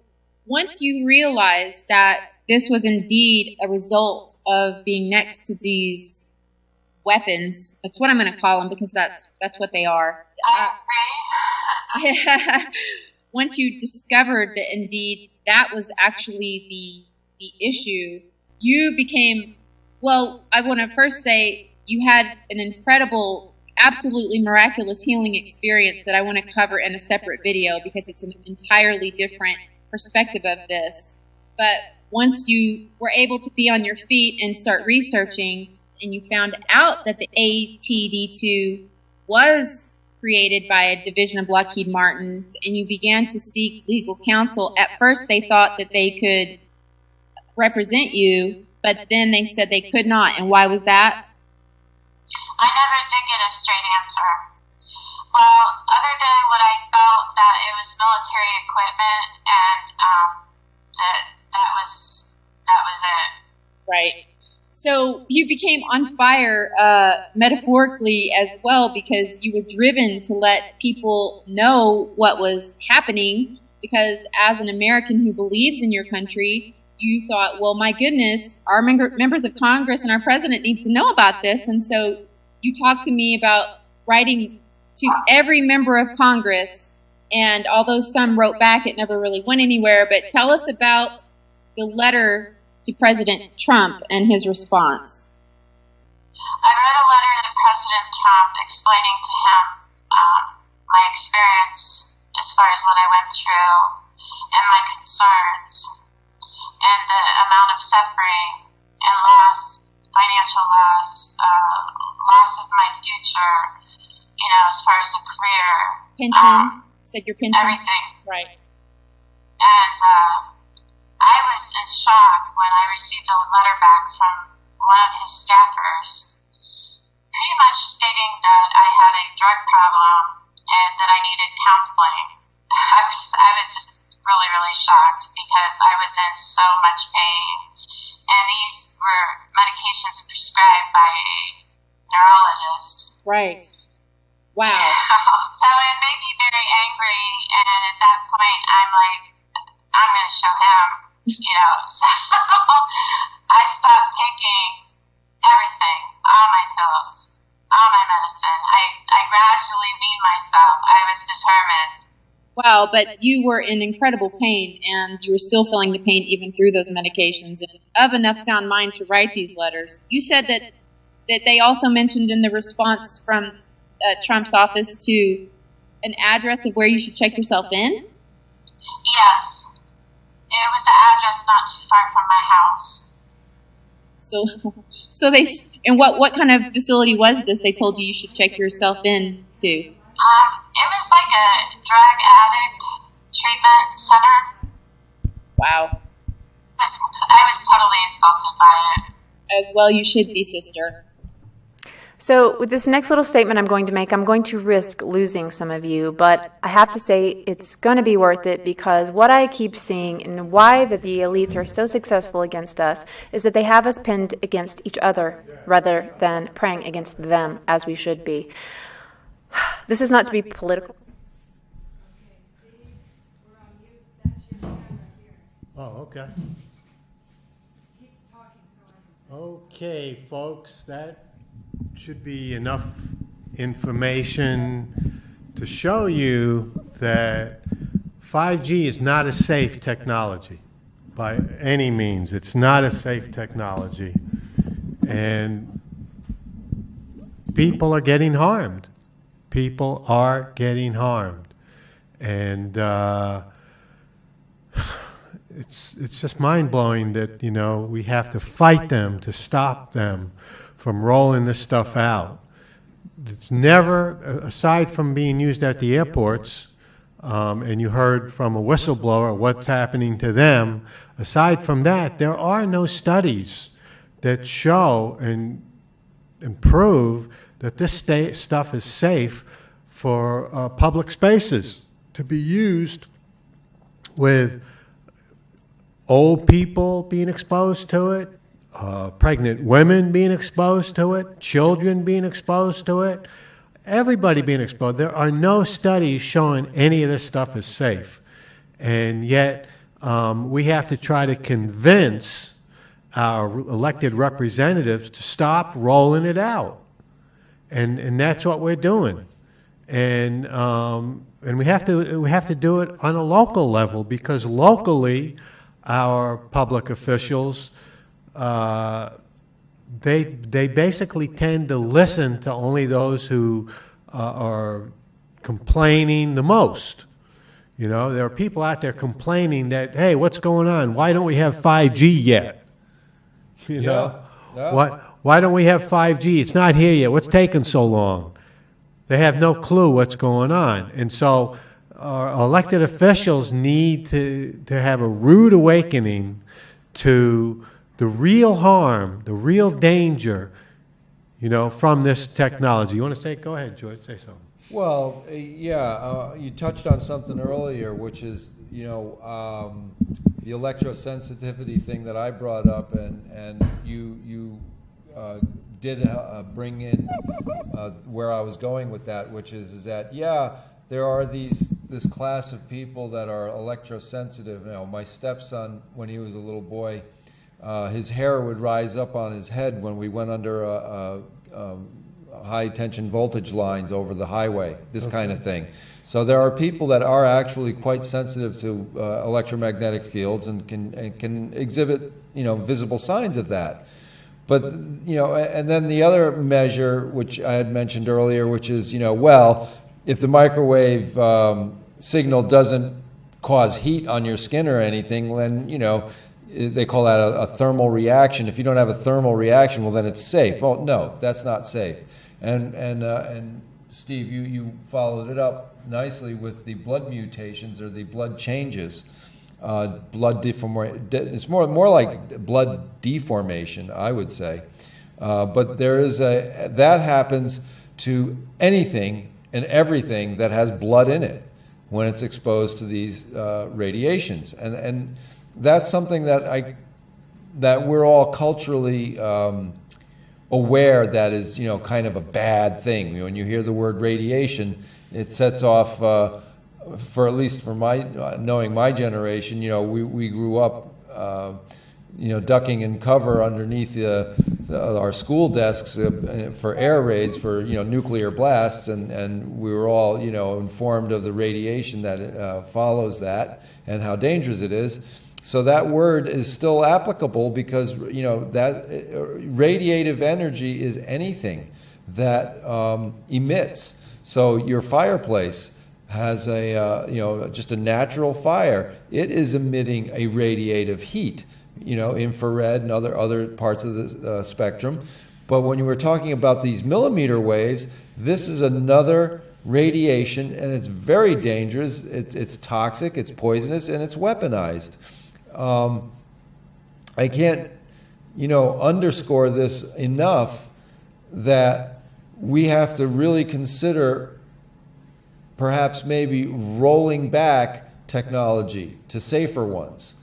Speaker 11: once you realize that this was indeed a result of being next to these weapons, that's what I'm going to call them because that's what they are. Once you discovered that indeed that was actually the issue, you became, well, I want to first say you had an incredible, absolutely miraculous healing experience that I want to cover in a separate video because it's an entirely different perspective of this. But once you were able to be on your feet and start researching and you found out that the ATD2 was created by a division of Lockheed Martin and you began to seek legal counsel, at first they thought that they could represent you, but then they said they could not. And why was that?
Speaker 12: I never did get a straight answer. Well, other than what I felt that it was military equipment and that was it.
Speaker 11: Right. So you became on fire metaphorically as well because you were driven to let people know what was happening because as an American who believes in your country, you thought, well, my goodness, our members of Congress and our president need to know about this. And so you talked to me about writing to every member of Congress, and although some wrote back, it never really went anywhere. But tell us about the letter to President Trump and his response.
Speaker 12: I wrote a letter to President Trump explaining to him my experience as far as what I went through and my concerns and the amount of suffering and loss, financial loss, loss of my future, you know, as far as a career.
Speaker 11: Pension. You said your pension.
Speaker 12: Everything.
Speaker 11: Right.
Speaker 12: And I was in shock when I received a letter back from one of his staffers, pretty much stating that I had a drug problem and that I needed counseling. I was just really, really shocked because I was in so much pain. And these were medications prescribed by a neurologist.
Speaker 11: Right. Wow.
Speaker 12: So it made me very angry, and at that point, I'm like, I'm going to show him, you know. So I stopped taking everything, all my pills, all my medicine. I gradually weaned myself determined.
Speaker 11: Wow, but you were in incredible pain, and you were still feeling the pain even through those medications, and of enough sound mind to write these letters. You said that they also mentioned in the response from Trump's office to an address of where you should check yourself in?
Speaker 12: Yes. It was the address not too far from my house.
Speaker 11: So they, and what kind of facility was this they told you should check yourself in to?
Speaker 12: It was like a drug addict treatment center.
Speaker 11: Wow.
Speaker 12: I was totally insulted by it.
Speaker 11: As well you should be, sister.
Speaker 13: So with this next little statement I'm going to make, I'm going to risk losing some of you, but I have to say it's going to be worth it, because what I keep seeing and why that the elites are so successful against us is that they have us pinned against each other rather than praying against them, as we should be. This is not to be political.
Speaker 1: Oh, okay. Okay, folks, that should be enough information to show you that 5G is not a safe technology by any means. It's not a safe technology. And people are getting harmed. People are getting harmed. And it's just mind-blowing that, you know, we have to fight them to stop them from rolling this stuff out. It's never, aside from being used at the airports, and you heard from a whistleblower what's happening to them, aside from that, there are no studies that show and prove that this stuff is safe for public spaces to be used with old people being exposed to it, pregnant women being exposed to it, children being exposed to it, everybody being exposed. There are no studies showing any of this stuff is safe. And yet we have to try to convince our elected representatives to stop rolling it out. And that's what we're doing. And we have to do it on a local level, because locally our public officials, they basically tend to listen to only those who are complaining the most. You know, there are people out there complaining that, hey, what's going on? Why don't we have 5G yet? You know, why don't we have 5G? It's not here yet. What's taking so long? They have no clue what's going on. And so our elected officials need to have a rude awakening to the real harm, the real danger, you know, from this technology. You want to say? Go ahead, George. Say something.
Speaker 4: Well, you touched on something earlier, which is, you know, the electrosensitivity thing that I brought up, and you did bring in where I was going with that, which is that, yeah, there are this class of people that are electrosensitive. You know, my stepson, when he was a little boy, his hair would rise up on his head when we went under high tension voltage lines over the highway, this kind of thing. So there are people that are actually quite sensitive to electromagnetic fields and can exhibit, you know, visible signs of that. But, you know, and then the other measure, which I had mentioned earlier, which is, you know, well, if the microwave signal doesn't cause heat on your skin or anything, then, you know, they call that a thermal reaction. If you don't have a thermal reaction, well, then it's safe. Oh, no, that's not safe. And Steve, you followed it up nicely with the blood mutations or the blood changes. Blood deformation. It's more like blood deformation, I would say. But there is that happens to anything and everything that has blood in it when it's exposed to these radiations, and that's something that we're all culturally aware that is, you know, kind of a bad thing. When you hear the word radiation, it sets off. For at least for my knowing my generation, you know, we grew up ducking and cover underneath our school desks for air raids for nuclear blasts, and we were all informed of the radiation that follows that and how dangerous it is. So that word is still applicable because that radiative energy is anything that emits. So your fireplace has just a natural fire. It is emitting a radiative heat, infrared and other parts of the spectrum. But when you were talking about these millimeter waves, this is another radiation, and it's very dangerous. It's toxic, it's poisonous, and it's weaponized. I can't, underscore this enough that we have to really consider perhaps maybe rolling back technology to safer ones.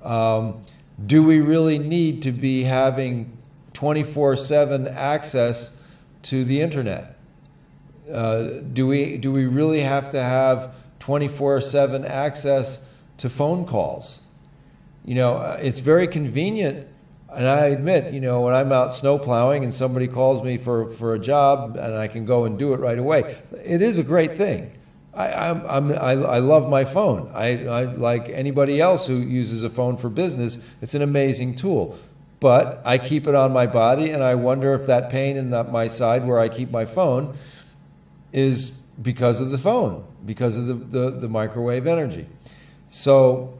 Speaker 4: Do we really need to be having 24/7 access to the internet? Do we really have to have 24/7 access to phone calls? It's very convenient, and I admit, when I'm out snow plowing and somebody calls me for a job and I can go and do it right away, it is a great thing. I love my phone. I like anybody else who uses a phone for business. It's an amazing tool, but I keep it on my body, and I wonder if that pain in my side where I keep my phone is because of the phone, because of the microwave energy. So,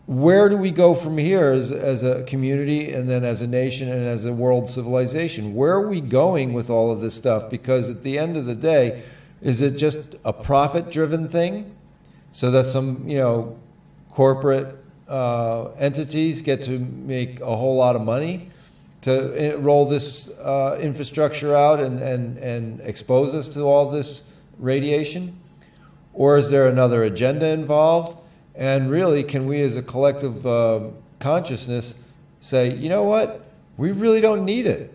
Speaker 4: where do we go from here as a community, and then as a nation, and as a world civilization? Where are we going with all of this stuff? Because at the end of the day, is it just a profit-driven thing so that some, corporate entities get to make a whole lot of money to roll this infrastructure out and expose us to all this radiation? Or is there another agenda involved? And really, can we as a collective consciousness say, you know what, we really don't need it.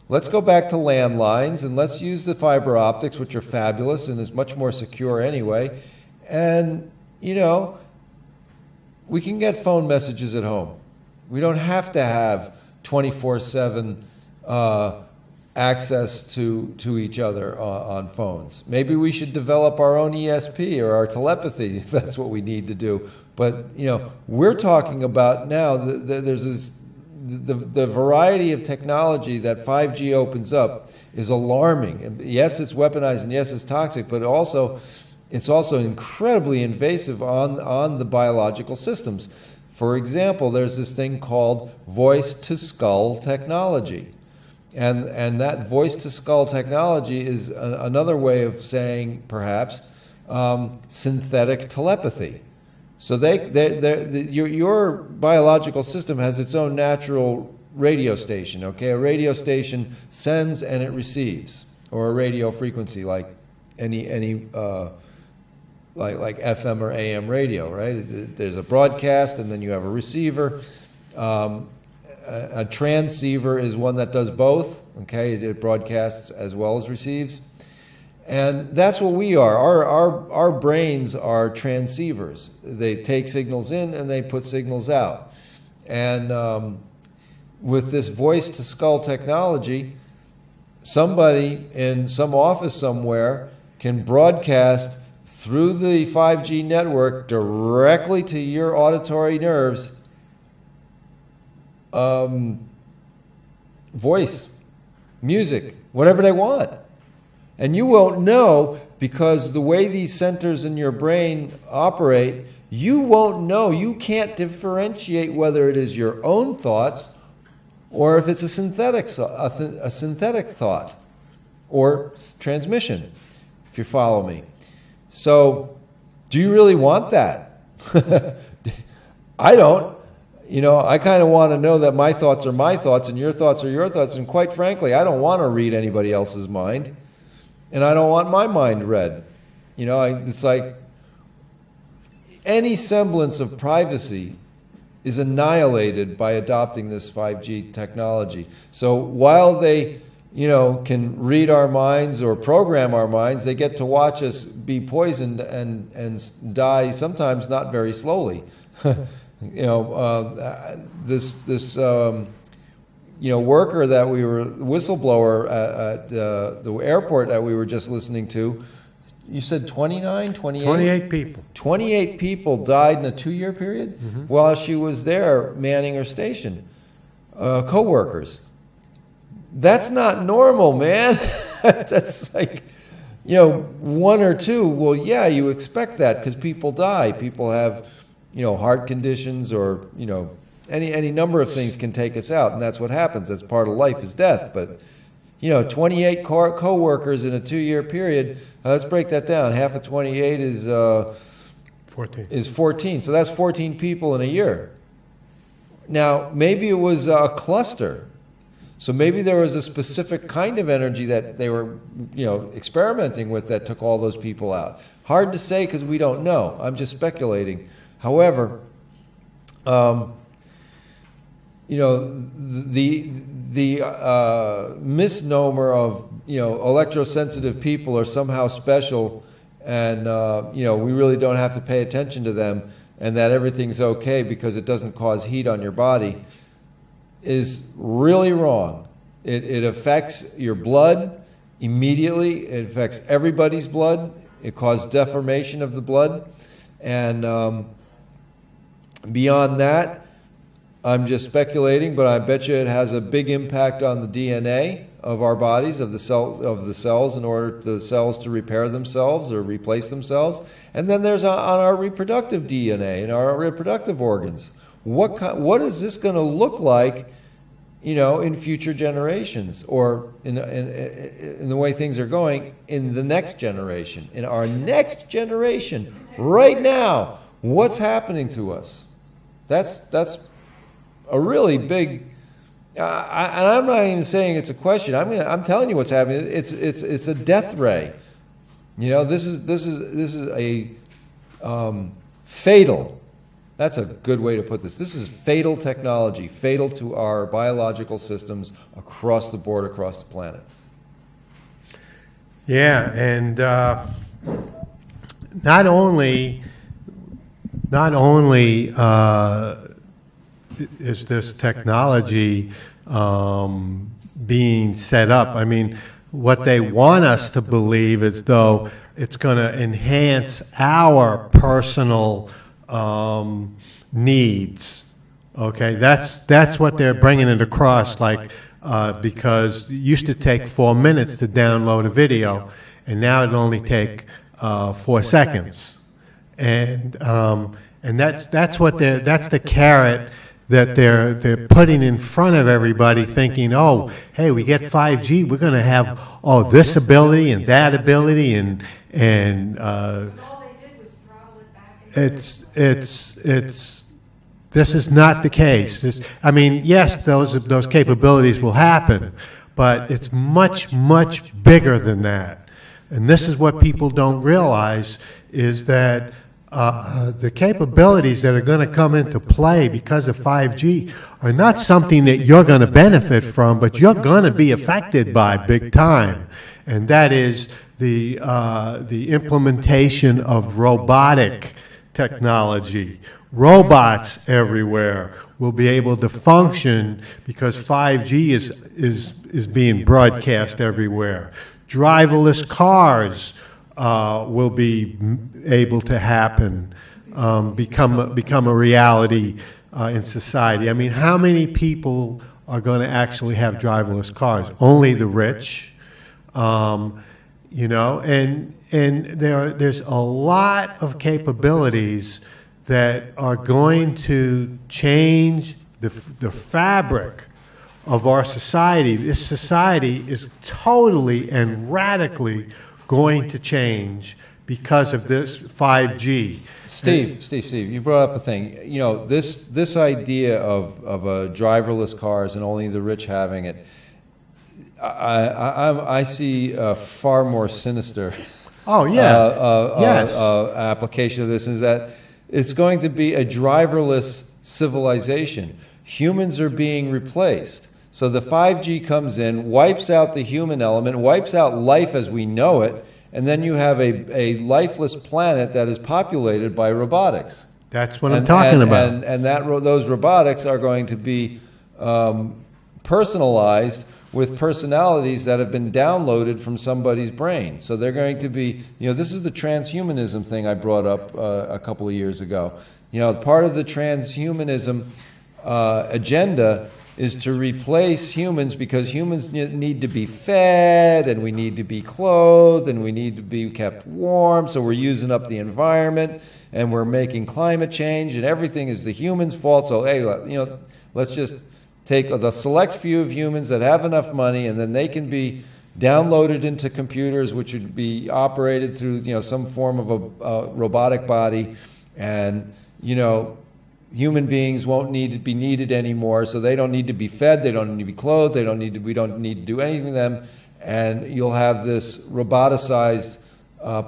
Speaker 4: Let's go back to landlines, and let's use the fiber optics, which are fabulous and is much more secure anyway. And, we can get phone messages at home. We don't have to have 24/7 access to each other on phones. Maybe we should develop our own ESP or our telepathy if that's what we need to do. But we're talking about now there's the variety of technology that 5G opens up is alarming. And yes, it's weaponized, and yes, it's toxic, but it's also incredibly invasive on the biological systems. For example, there's this thing called voice-to-skull technology. And that voice-to-skull technology is another way of saying, perhaps, synthetic telepathy. So your biological system has its own natural radio station, okay? A radio station sends and it receives, or a radio frequency like any like FM or AM radio, right? There's a broadcast, and then you have a receiver. A transceiver is one that does both, okay? It broadcasts as well as receives. And that's what we are. Our brains are transceivers. They take signals in and they put signals out. And with this voice-to-skull technology, somebody in some office somewhere can broadcast through the 5G network directly to your auditory nerves voice, music, whatever they want. And you won't know, because the way these centers in your brain operate, you won't know. You can't differentiate whether it is your own thoughts or if it's a synthetic thought or transmission, if you follow me. So, do you really want that? I don't. I kind of want to know that my thoughts are my thoughts and your thoughts are your thoughts. And quite frankly, I don't want to read anybody else's mind. And I don't want my mind read. It's like any semblance of privacy is annihilated by adopting this 5G technology. So while they, can read our minds or program our minds, they get to watch us be poisoned and die, sometimes not very slowly. this worker that we were, whistleblower at the airport that we were just listening to, you said 29, 28?
Speaker 1: 28 people.
Speaker 4: 28 people died in a 2-year period while she was there manning her station, co-workers. That's not normal, man. That's like, 1 or 2. Well, yeah, you expect that because people die. People have, heart conditions or, any number of things can take us out, and that's what happens. That's part of life is death. But, 28 co-workers in a 2-year period, let's break that down. Half of 28 is
Speaker 1: 14.
Speaker 4: Is 14. So that's 14 people in a year. Now, maybe it was a cluster. So maybe there was a specific kind of energy that they were, experimenting with that took all those people out. Hard to say because we don't know. I'm just speculating. However, the misnomer of electrosensitive people are somehow special, and we really don't have to pay attention to them, and that everything's okay because it doesn't cause heat on your body, is really wrong. It affects your blood immediately. It affects everybody's blood. It causes deformation of the blood, and beyond that, I'm just speculating, but I bet you it has a big impact on the DNA of our bodies, of the cells, in order for the cells to repair themselves or replace themselves. And then there's on our reproductive DNA and our reproductive organs. What is this going to look like, in future generations, or in the way things are going in the next generation, in our next generation, right now? What's happening to us? That's a really big, and I'm not even saying it's a question. I'm telling you what's happening. It's a death ray. This is a fatal. That's a good way to put this. This is fatal technology, fatal to our biological systems across the board, across the planet.
Speaker 1: Yeah, and not only is this technology being set up, I mean, what they want us to believe is though it's going to enhance our personal needs. Okay, that's what they're bringing it across, like because it used to take 4 minutes to download a video, and now it only take 4 seconds, and that's the carrot that they're putting in front of everybody, thinking, oh, hey, we get 5G, we're going to have this ability and that ability, and this is not the case. Yes, those capabilities will happen, but it's much, much bigger than that. And this is what people don't realize, is that the capabilities that are going to come into play because of 5G are not something that you're going to benefit from, but you're going to be affected by big time. And that is the implementation of robotic technology. Robots everywhere will be able to function because 5G is being broadcast everywhere. Driverless cars will be able to happen, become a reality in society. I mean, how many people are going to actually have driverless cars? Only the rich, and there's a lot of capabilities that are going to change the fabric of our society. This society is totally and radically going to change because of this 5G.
Speaker 4: Steve, you brought up a thing. This idea of driverless cars and only the rich having it, I see a far more sinister application of this, is that it's going to be a driverless civilization. Humans are being replaced. So the 5G comes in, wipes out the human element, wipes out life as we know it, and then you have a lifeless planet that is populated by robotics.
Speaker 1: That's what I'm talking about.
Speaker 4: And those robotics are going to be personalized with personalities that have been downloaded from somebody's brain. So they're going to be, this is the transhumanism thing I brought up a couple of years ago. Part of the transhumanism agenda is to replace humans, because humans need to be fed, and we need to be clothed, and we need to be kept warm, so we're using up the environment, and we're making climate change, and everything is the human's fault. So, hey, let's just take the select few of humans that have enough money, and then they can be downloaded into computers, which would be operated through some form of a robotic body, and human beings won't need to be needed anymore, so they don't need to be fed, they don't need to be clothed, we don't need to do anything with them, and you'll have this roboticized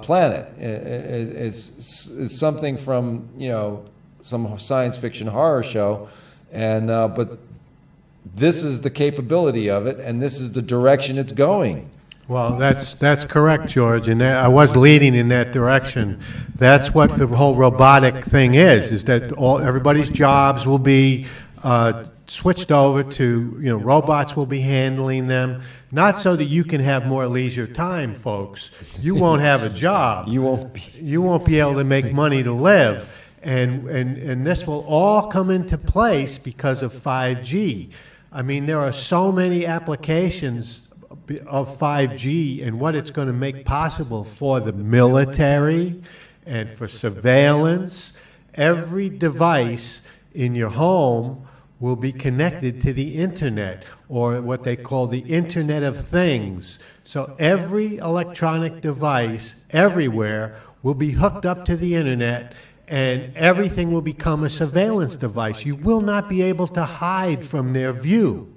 Speaker 4: planet. It's something from some science fiction horror show, and but this is the capability of it, and this is the direction it's going.
Speaker 1: Well, that's correct, George, and I was leading in that direction. That's what the whole robotic thing is that everybody's jobs will be switched over to, robots will be handling them, not so that you can have more leisure time, folks. You won't have a job. You won't be able to make money to live, and this will all come into place because of 5G. I mean, there are so many applications of 5G and what it's going to make possible for the military and for surveillance. Every device in your home will be connected to the internet, or what they call the Internet of Things. So every electronic device everywhere will be hooked up to the internet, and everything will become a surveillance device. You will not be able to hide from their view.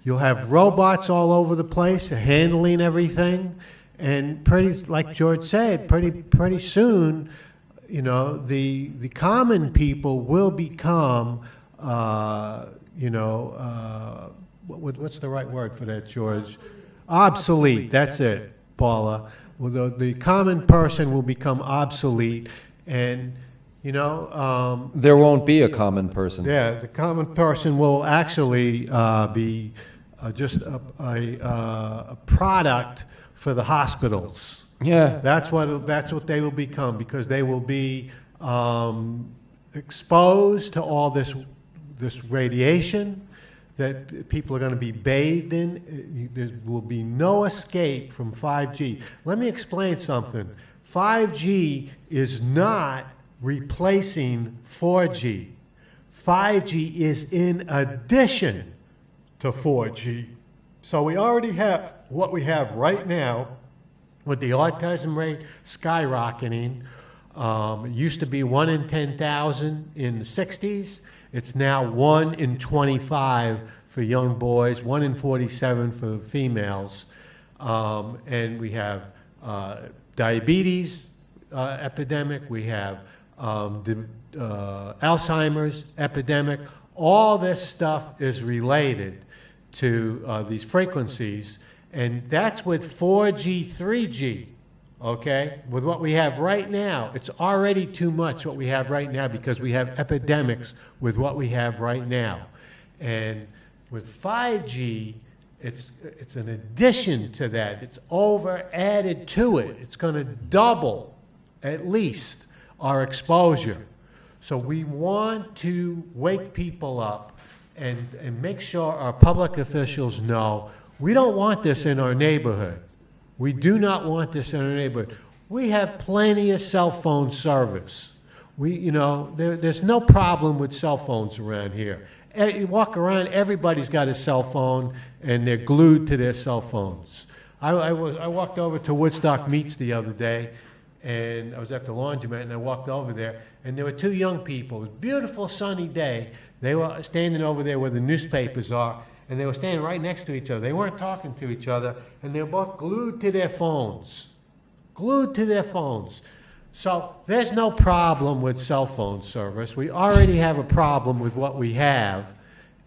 Speaker 1: You'll have robots all over the place handling everything, and like George said, pretty soon, the common people will become, what's the right word for that, George? Obsolete. That's it, Paula. Well, the common person will become obsolete, and
Speaker 4: there won't be a common person.
Speaker 1: Yeah, the common person will actually be just a product for the hospitals.
Speaker 4: Yeah,
Speaker 1: that's what they will become, because they will be exposed to all this radiation that people are going to be bathed in. There will be no escape from 5G. Let me explain something. 5G is not replacing 4G. 5G is in addition to 4G. So we already have what we have right now with the autism rate skyrocketing. It used to be 1 in 10,000 in the 60s. It's now 1 in 25 for young boys, 1 in 47 for females. And we have diabetes epidemic. We have Alzheimer's epidemic. All this stuff is related to these frequencies, and that's with 4G, 3G, okay? With what we have right now, it's already too much what we have right now, because we have epidemics with what we have right now. And with 5G, it's an addition to that. It's added to it. It's going to double, at least, our exposure. So we want to wake people up and make sure our public officials know we don't want this in our neighborhood. We do not want this in our neighborhood. We have plenty of cell phone service. There's no problem with cell phones around here. You walk around, everybody's got a cell phone, and they're glued to their cell phones. I walked over to Woodstock Meats the other day, and I was at the laundromat, and I walked over there, and there were two young people. It was a beautiful sunny day. They were standing over there where the newspapers are, and they were standing right next to each other. They weren't talking to each other, and they were both glued to their phones. Glued to their phones. So there's no problem with cell phone service. We already have a problem with what we have,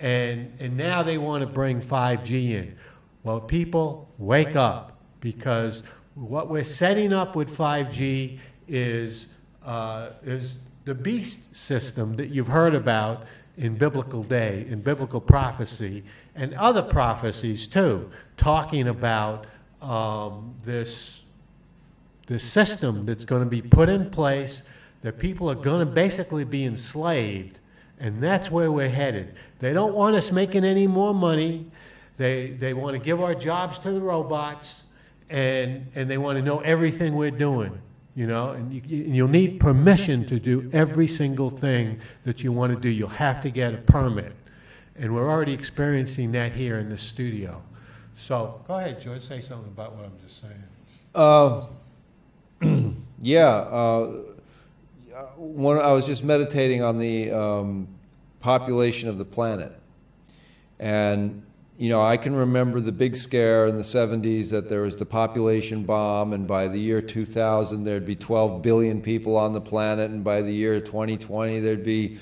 Speaker 1: and now they want to bring 5G in. Well, people, wake up, because what we're setting up with 5G is the beast system that you've heard about in biblical day, in biblical prophecy, and other prophecies too, talking about this system that's going to be put in place, that people are going to basically be enslaved, and that's where we're headed. They don't want us making any more money. They want to give our jobs to the robots, and they want to know everything we're doing. You know, and you'll need permission to do every single thing that you want to do. You'll have to get a permit. And we're already experiencing that here in the studio. So go ahead, George, say something about what I'm just saying.
Speaker 4: I was just meditating on the population of the planet. And you know, I can remember the big scare in the 70s that there was the population bomb, and by the year 2000 there'd be 12 billion people on the planet, and by the year 2020 there'd be,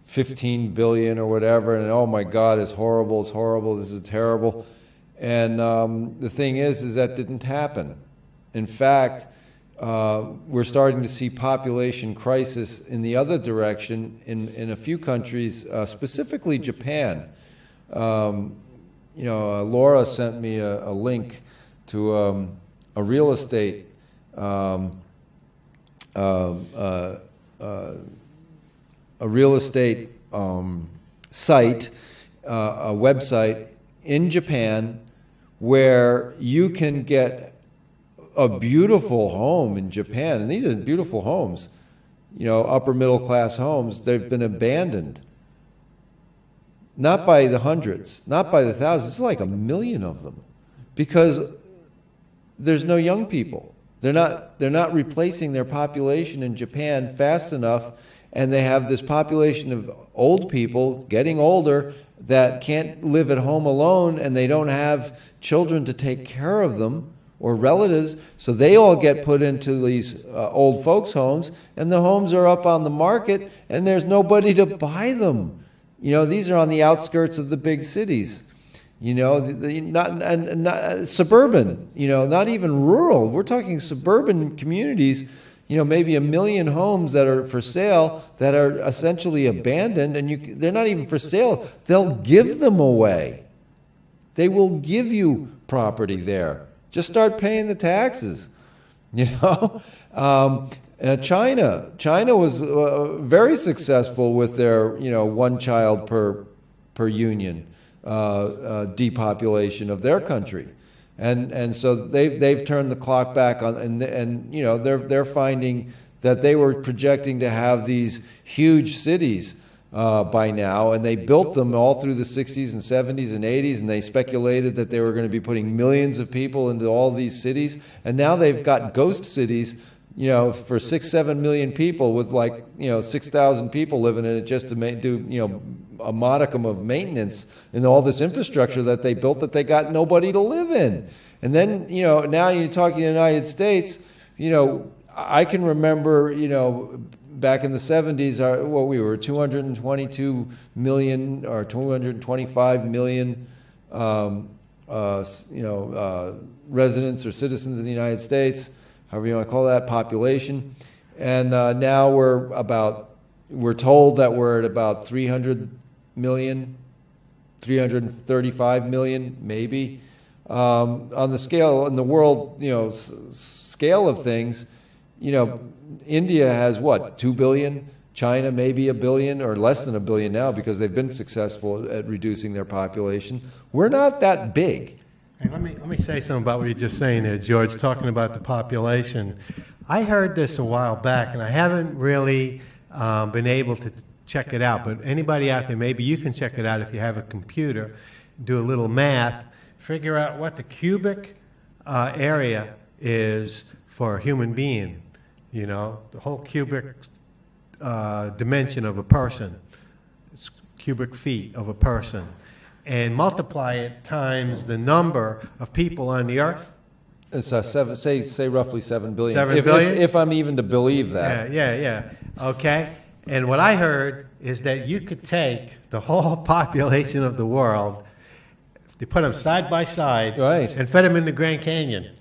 Speaker 4: 15 billion or whatever, and oh my God, it's horrible, this is terrible. And the thing is that didn't happen. In fact, we're starting to see population crisis in the other direction in a few countries, specifically Japan. Laura sent me a link to a real estate site, a website in Japan where you can get a beautiful home in Japan, and these are beautiful homes, upper middle class homes. They've been abandoned. Not by the hundreds, not by the thousands. It's like 1 million of them, because there's no young people. They're not replacing their population in Japan fast enough, and they have this population of old people getting older that can't live at home alone, and they don't have children to take care of them or relatives, so they all get put into these old folks' homes, and the homes are up on the market, and there's nobody to buy them. These are on the outskirts of the big cities, not suburban, not even rural. We're talking suburban communities, maybe 1 million homes that are for sale that are essentially abandoned, and they're not even for sale. They'll give them away. They will give you property there. Just start paying the taxes, China was very successful with their, one child per union depopulation of their country, and so they've turned the clock back on, and they're finding that they were projecting to have these huge cities by now, and they built them all through the 60s and 70s and 80s, and they speculated that they were going to be putting millions of people into all these cities, and now they've got ghost cities, for 6-7 million people with 6,000 people living in it just to do a modicum of maintenance in all this infrastructure that they built that they got nobody to live in. And then now you're talking the United States. I can remember back in the 70s, we were 222 million or 225 million residents or citizens in the United States, however you want to call that, population. And now we're told that we're at about 300 million, 335 million, maybe. On the scale, in the world, scale of things, India has 2 billion? China maybe 1 billion, or less than 1 billion now, because they've been successful at reducing their population. We're not that big.
Speaker 1: Hey, let me say something about what you're just saying there, George, talking about the population. I heard this a while back, and I haven't really been able to check it out, but anybody out there, maybe you can check it out if you have a computer, do a little math, figure out what the cubic area is for a human being, the whole cubic dimension of a person, it's cubic feet of a person, and multiply it times the number of people on the earth.
Speaker 4: It's say roughly 7 billion.
Speaker 1: 7 billion?
Speaker 4: If I'm even to believe that.
Speaker 1: Yeah. Okay. And what I heard is that you could take the whole population of the world, if you put them side by side,
Speaker 4: right,
Speaker 1: and fed them in the Grand Canyon.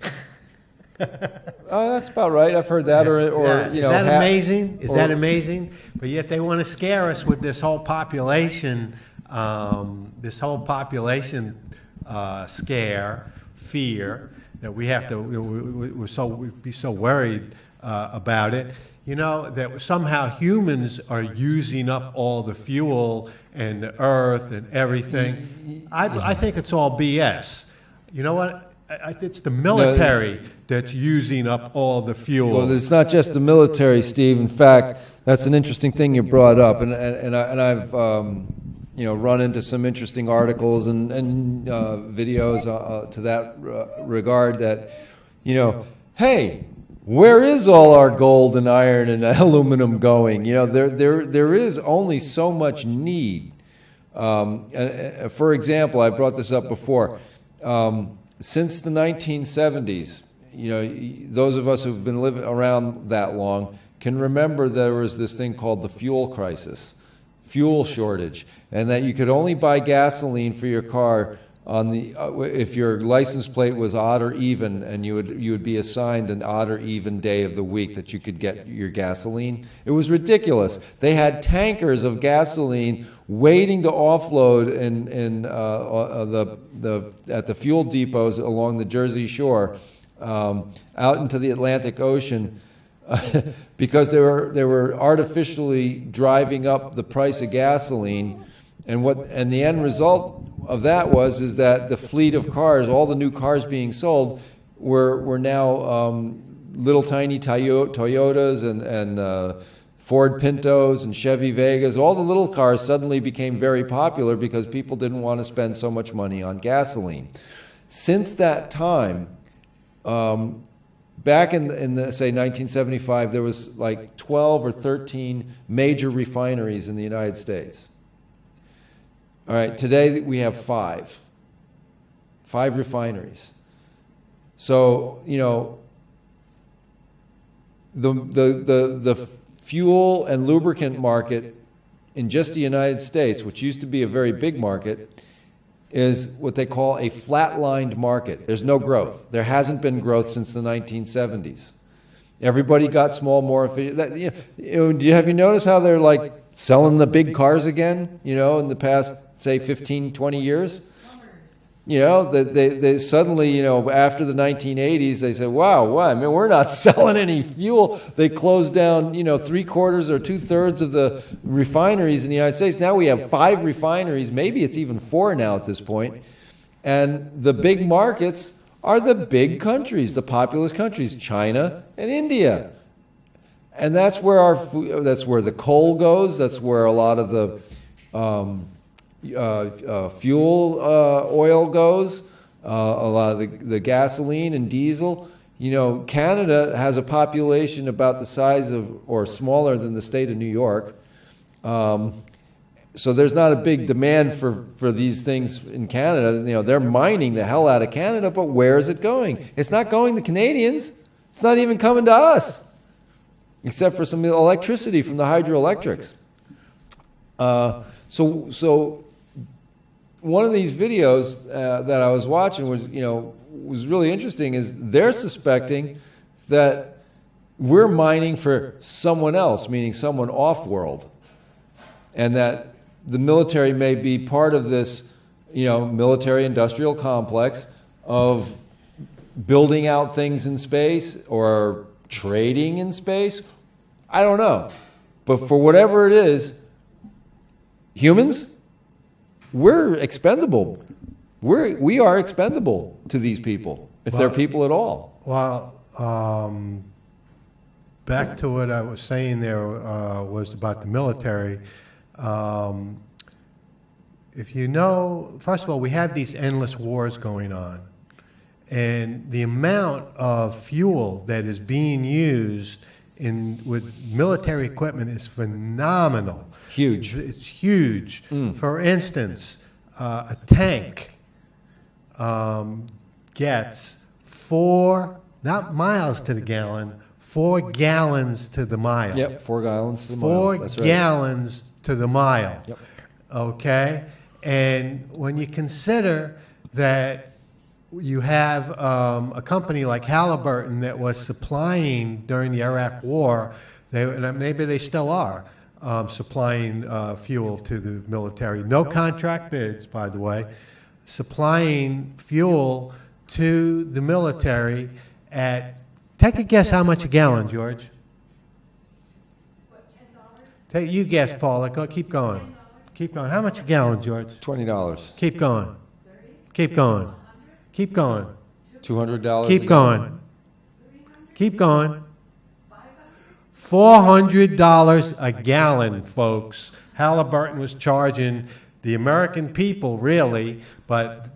Speaker 4: Oh, that's about right. I've heard that, or
Speaker 1: Yeah.
Speaker 4: you know,
Speaker 1: Is that amazing? Is
Speaker 4: or-
Speaker 1: that amazing? But yet they want to scare us with this whole population, scare, fear, that we have to. We'd be so worried about it. You know, that somehow humans are using up all the fuel and the earth and everything. I think it's all BS. You know what? It's the military that's using up all the fuel.
Speaker 4: Well, it's not just the military, Steve. In fact, that's an interesting thing you brought up, and I've you know, run into some interesting articles and videos to that regard. That, you know, hey, where is all our gold and iron and aluminum going? You know, there is only so much need. For example, I brought this up before. Since the 1970s, you know, those of us who've been living around that long can remember there was this thing called the fuel crisis, fuel shortage, and that you could only buy gasoline for your car on the if your license plate was odd or even, and you would be assigned an odd or even day of the week that you could get your gasoline. It was ridiculous. They had tankers of gasoline waiting to offload at the fuel depots along the Jersey Shore, out into the Atlantic Ocean, because they were artificially driving up the price of gasoline, and the end result of that is that the fleet of cars, all the new cars being sold, were now little tiny Toyotas and Ford Pintos and Chevy Vegas. All the little cars suddenly became very popular because people didn't want to spend so much money on gasoline. Since that time, back in say 1975, there was like 12 or 13 major refineries in the United States. All right, today we have five refineries. So, you know, the fuel and lubricant market in just the United States, which used to be a very big market, is what they call a flatlined market. There's no growth. There hasn't been growth since the 1970s. Everybody got small, more efficient. Have you noticed how they're like selling the big cars again, you know, in the past, say, 15, 20 years? You know, they suddenly, you know, after the 1980s, they said, wow, I mean, we're not selling any fuel. They closed down, you know, 3/4 or 2/3 of the refineries in the United States. Now we have 5 refineries, maybe it's even 4 now at this point. And the big markets are the big countries, the populous countries, China and India. And that's where the coal goes. That's where a lot of the fuel oil goes. A lot of the gasoline and diesel. You know, Canada has a population about the size of, or smaller than, the state of New York. So there's not a big demand for these things in Canada. You know, they're mining the hell out of Canada, but where is it going? It's not going to Canadians. It's not even coming to us, except for some electricity from the hydroelectrics. So one of these videos that I was watching was really interesting. Is they're suspecting that we're mining for someone else, meaning someone off-world, and that the military may be part of this, you know, military-industrial complex of building out things in space or trading in space. I don't know. But for whatever it is, humans, we're expendable. We are expendable to these people, if they're people at all.
Speaker 1: Well, back to what I was saying there was about the military. If you know, first of all, we have these endless wars going on. And the amount of fuel that is being used with military equipment is phenomenal.
Speaker 4: Huge.
Speaker 1: It's huge. For instance, a tank gets 4, not miles to the gallon, 4 gallons to the mile.
Speaker 4: Yep, 4 gallons to the mile.
Speaker 1: 4
Speaker 4: That's right.
Speaker 1: gallons to the mile.
Speaker 4: Yep.
Speaker 1: Okay? And when you consider that you have a company like Halliburton that was supplying during the Iraq War, and maybe they still are, supplying fuel to the military. No contract bids, by the way, supplying fuel to the military at, take a guess how much a gallon, George? You guess, Paula. Keep going. Keep going. How much a gallon, George?
Speaker 4: $20.
Speaker 1: Keep going. Keep going. Keep going.
Speaker 4: $200.
Speaker 1: Keep going. Keep going. $400 a gallon, folks. Halliburton was charging the American people, really, but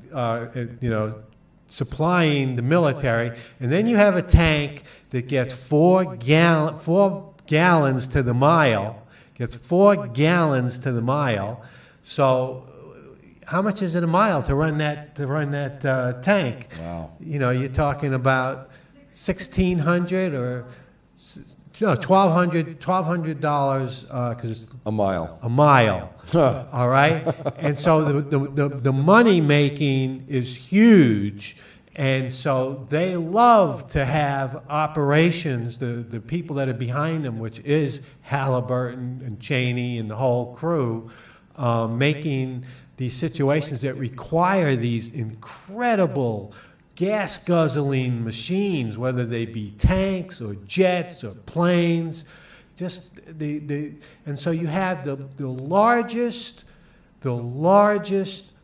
Speaker 1: supplying the military. And then you have a tank that gets 4 gallons to the mile. Gets 4 gallons to the mile. So how much is it a mile to run that tank?
Speaker 4: Wow.
Speaker 1: You're talking about $1,600 or $1,200 because it's
Speaker 4: a mile.
Speaker 1: A mile. All right. And so the money making is huge. And so they love to have operations, the people that are behind them, which is Halliburton and Cheney and the whole crew, making these situations that require these incredible gas-guzzling machines, whether they be tanks or jets or planes. And so you have the largest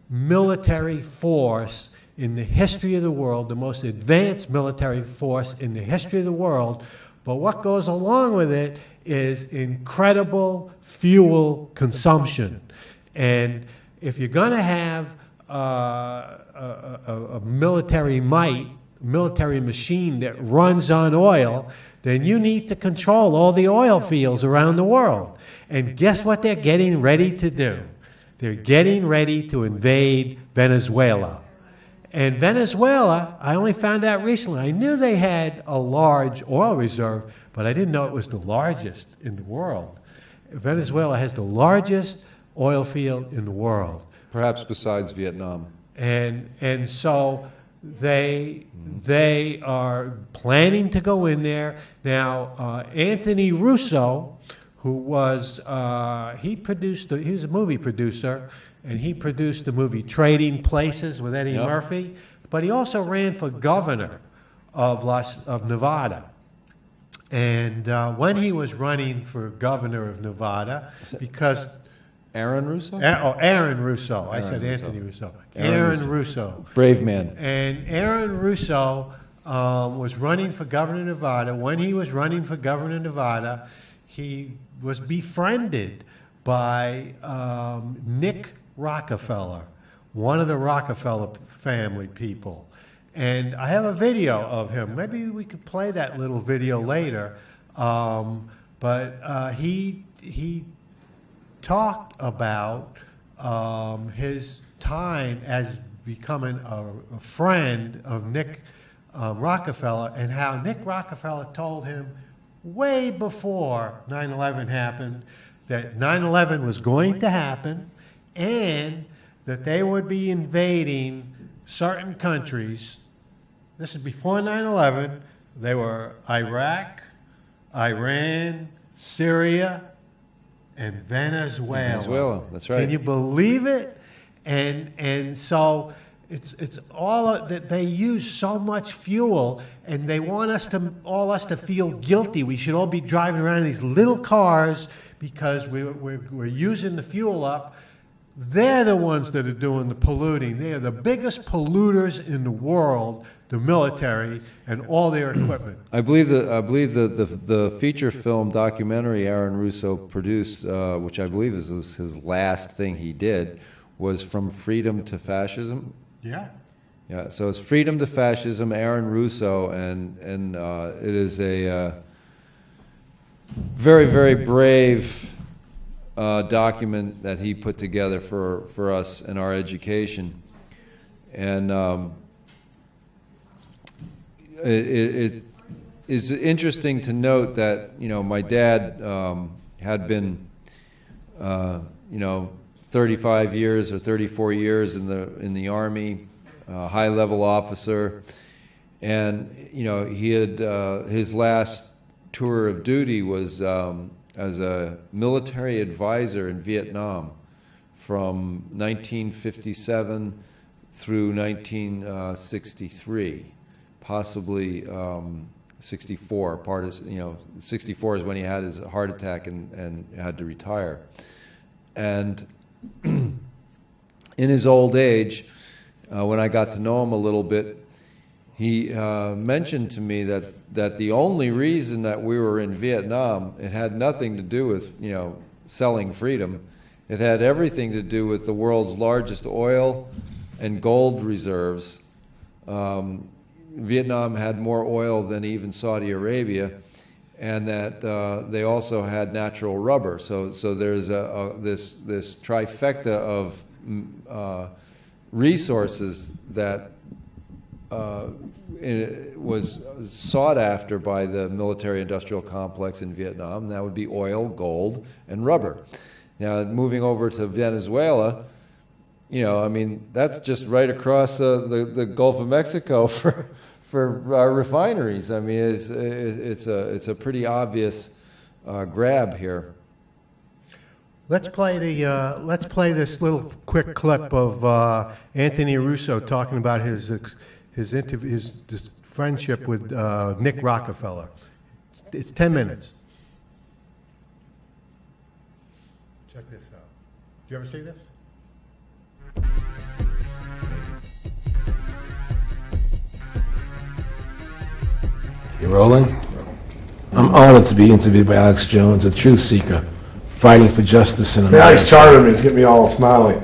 Speaker 1: military force in the history of the world, the most advanced military force in the history of the world. But what goes along with it is incredible fuel consumption. And if you're going to have a military machine that runs on oil, then you need to control all the oil fields around the world. And guess what they're getting ready to do? They're getting ready to invade Venezuela. And Venezuela, I only found out recently. I knew they had a large oil reserve, but I didn't know it was the largest in the world. Venezuela has the largest oil field in the world.
Speaker 4: Perhaps besides Vietnam.
Speaker 1: And so they are planning to go in there. Now, Anthony Russo, who was, he was a movie producer, and he produced the movie Trading Places with Eddie Murphy, but he also ran for governor of Nevada. And when he was running for governor of Nevada, because...
Speaker 4: Aaron Russo?
Speaker 1: Aaron Russo. I said Anthony Russo. Aaron Russo.
Speaker 4: Brave man.
Speaker 1: And Aaron Russo was running for governor of Nevada. When he was running for governor of Nevada, he was befriended by Nick Rockefeller, one of the Rockefeller family people. And I have a video of him. Maybe we could play that little video later. But he talked about his time as becoming a friend of Nick Rockefeller, and how Nick Rockefeller told him way before 9/11 happened that 9/11 was going to happen and that they would be invading certain countries. This is before 9/11. They were Iraq, Iran, Syria, and Venezuela.
Speaker 4: Venezuela, that's right.
Speaker 1: Can you believe it? And so it's all that they use so much fuel, and they want us to feel guilty. We should all be driving around in these little cars because we're using the fuel up. They're the ones that are doing the polluting. They are the biggest polluters in the world, the military and all their equipment.
Speaker 4: I believe the feature film documentary Aaron Russo produced, which I believe is his last thing he did, was From Freedom to Fascism.
Speaker 1: Yeah.
Speaker 4: Yeah. So it's Freedom to Fascism, Aaron Russo, and it is a very, very brave document that he put together for us in our education, and it is interesting to note that my dad had been 35 years or 34 years in the Army, high-level officer, and he had his last tour of duty was as a military advisor in Vietnam from 1957 through 1963, possibly 64. 64 is when he had his heart attack and had to retire. And in his old age, when I got to know him a little bit, he mentioned to me that the only reason that we were in Vietnam, it had nothing to do with selling freedom. It had everything to do with the world's largest oil and gold reserves. Vietnam had more oil than even Saudi Arabia, and that they also had natural rubber. So there's this trifecta of resources that was sought after by the military-industrial complex in Vietnam. That would be oil, gold, and rubber. Now, moving over to Venezuela, that's just right across the Gulf of Mexico for refineries. I mean, it's a pretty obvious grab here.
Speaker 1: Let's play this little quick clip of Anthony Russo talking about his friendship with Nick Rockefeller. It's 10 minutes. Check this out. Did you ever see this?
Speaker 14: You rolling? I'm honored to be interviewed by Alex Jones, a truth seeker, fighting for justice in America.
Speaker 15: Now he's charming me. It's getting me all smiling.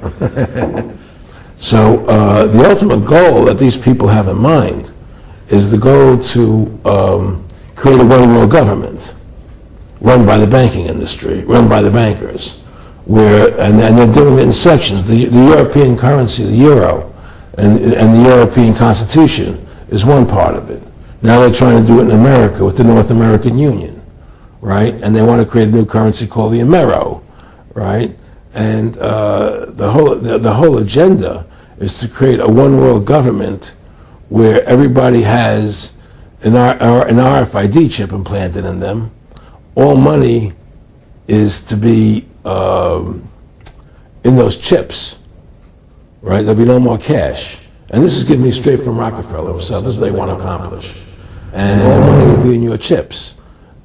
Speaker 14: So the ultimate goal that these people have in mind is the goal to create a one-world government run by the banking industry, run by the bankers, and they're doing it in sections. The European currency, the euro, and the European Constitution is one part of it. Now they're trying to do it in America with the North American Union, right? And they want to create a new currency called the Amero, right? And the whole agenda is to create a one-world government where everybody has an RFID chip implanted in them. All money is to be in those chips, right? There'll be no more cash. And this is giving me straight from Rockefeller himself. This is what they want to accomplish. And all money will be in your chips.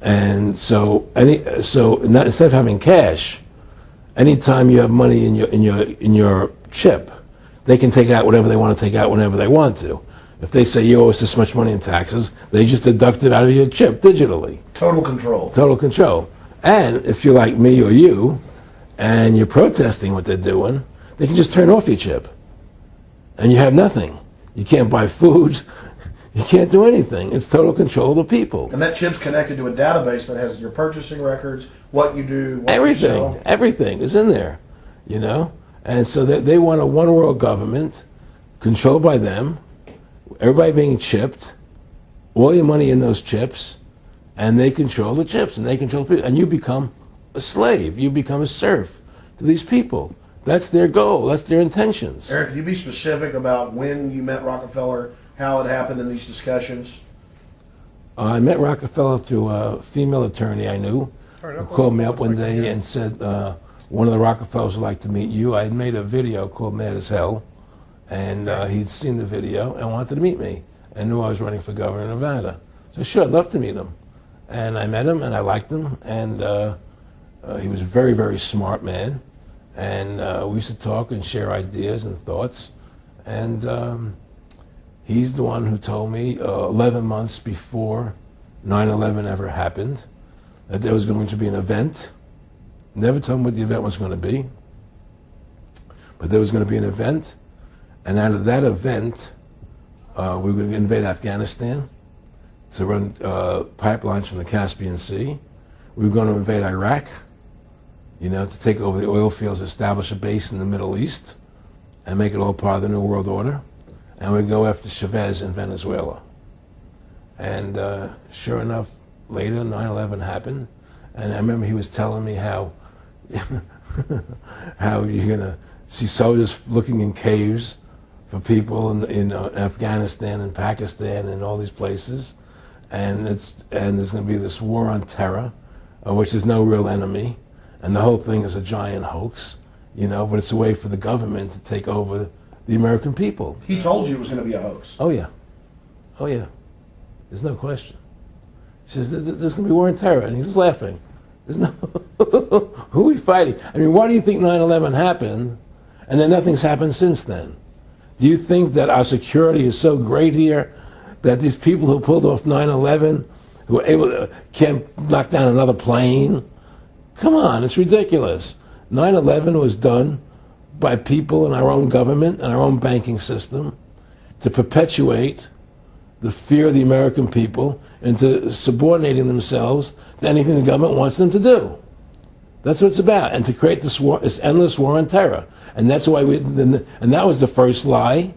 Speaker 14: And so instead of having cash, anytime you have money in your chip, they can take out whatever they want to take out whenever they want to. If they say you owe us this much money in taxes, they just deduct it out of your chip digitally.
Speaker 15: Total control.
Speaker 14: Total control. And if you're like me or you, and you're protesting what they're doing, they can just turn off your chip. And you have nothing. You can't buy food. You can't do anything. It's total control of the people.
Speaker 15: And that chip's connected to a database that has your purchasing records, what you do, what
Speaker 14: everything,
Speaker 15: you sell.
Speaker 14: Everything is in there, And so they want a one-world government controlled by them, everybody being chipped, all your money in those chips, and they control the chips, and they control people. And you become a slave. You become a serf to these people. That's their goal. That's their intentions.
Speaker 15: Eric, can you be specific about when you met Rockefeller, how it happened in these discussions?
Speaker 14: I met Rockefeller through a female attorney I knew who called me up one day and said, one of the Rockefellers would like to meet you. I had made a video called Mad as Hell, and he'd seen the video and wanted to meet me and knew I was running for governor of Nevada. So sure, I'd love to meet him. And I met him, and I liked him, and he was a very, very smart man. And we used to talk and share ideas and thoughts. And he's the one who told me 11 months before 9/11 ever happened that there was going to be an event. Never told me what the event was going to be. But there was going to be an event. And out of that event, we were going to invade Afghanistan to run pipelines from the Caspian Sea. We were going to invade Iraq, to take over the oil fields, establish a base in the Middle East, and make it all part of the New World Order. And we'd go after Chavez in Venezuela. And sure enough, later, 9/11 happened. And I remember he was telling me how you're going to see soldiers looking in caves for people in Afghanistan and Pakistan and all these places, and there's going to be this war on terror, which is no real enemy, and the whole thing is a giant hoax, but it's a way for the government to take over the American people.
Speaker 15: He told you it was going to be a hoax.
Speaker 14: Oh yeah. There's no question. He says there's going to be war on terror, and he's laughing. There's no who are we fighting? I mean, why do you think 9/11 happened, and then nothing's happened since then? Do you think that our security is so great here that these people who pulled off 9/11, who were able to can't knock down another plane? Come on, it's ridiculous. 9/11 was done by people in our own government and our own banking system to perpetuate the fear of the American people into subordinating themselves to anything the government wants them to do. That's what it's about, and to create this war, this endless war on terror. And that's why and that was the first lie.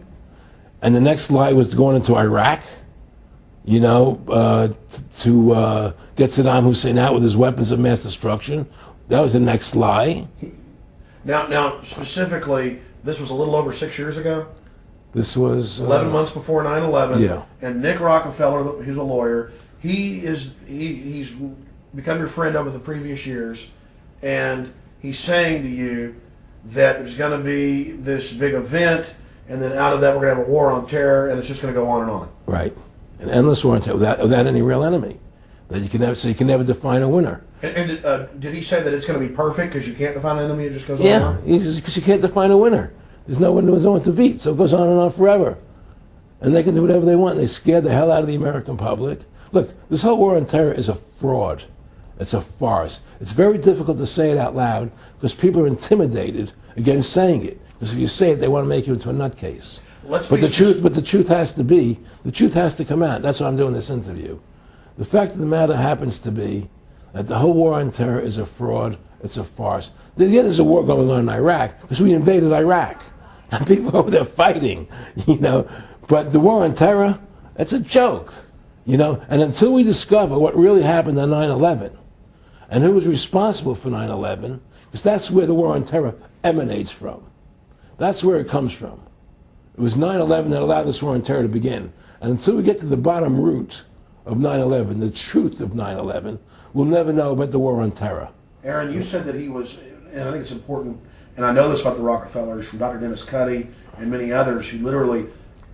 Speaker 14: And the next lie was going into Iraq, to get Saddam Hussein out with his weapons of mass destruction. That was the next lie.
Speaker 15: Now, specifically, this was a little over 6 years ago.
Speaker 14: This was
Speaker 15: 11 months before 9/11.
Speaker 14: Yeah.
Speaker 15: And Nick Rockefeller, who's a lawyer, he's become your friend over the previous years, and he's saying to you that there's going to be this big event, and then out of that we're going to have a war on terror, and it's just going to go on and on.
Speaker 14: Right, an endless war on terror without any real enemy. That you can never define a winner.
Speaker 15: And did he say that it's going to be perfect because you can't define an enemy? It just goes on
Speaker 14: Yeah,
Speaker 15: and on?
Speaker 14: because you can't define a winner. There's no one to beat, so it goes on and on forever. And they can do whatever they want. They scare the hell out of the American public. Look, this whole war on terror is a fraud. It's a farce. It's very difficult to say it out loud because people are intimidated against saying it. Because if you say it, they want to make you into a nutcase. But the truth has to come out. That's why I'm doing this interview. The fact of the matter happens to be that the whole war on terror is a fraud. It's a farce. Yeah, there's a war going on in Iraq because we invaded Iraq. And people over there fighting, But the war on terror, it's a joke, And until we discover what really happened on 9/11 and who was responsible for 9/11, because that's where the war on terror emanates from. That's where it comes from. It was 9/11 that allowed this war on terror to begin. And until we get to the bottom root of 9/11, the truth of 9/11, we'll never know about the war on terror.
Speaker 15: Aaron, you said that he was, and I think it's important, and I know this about the Rockefellers from Dr. Dennis Cuddy and many others who literally,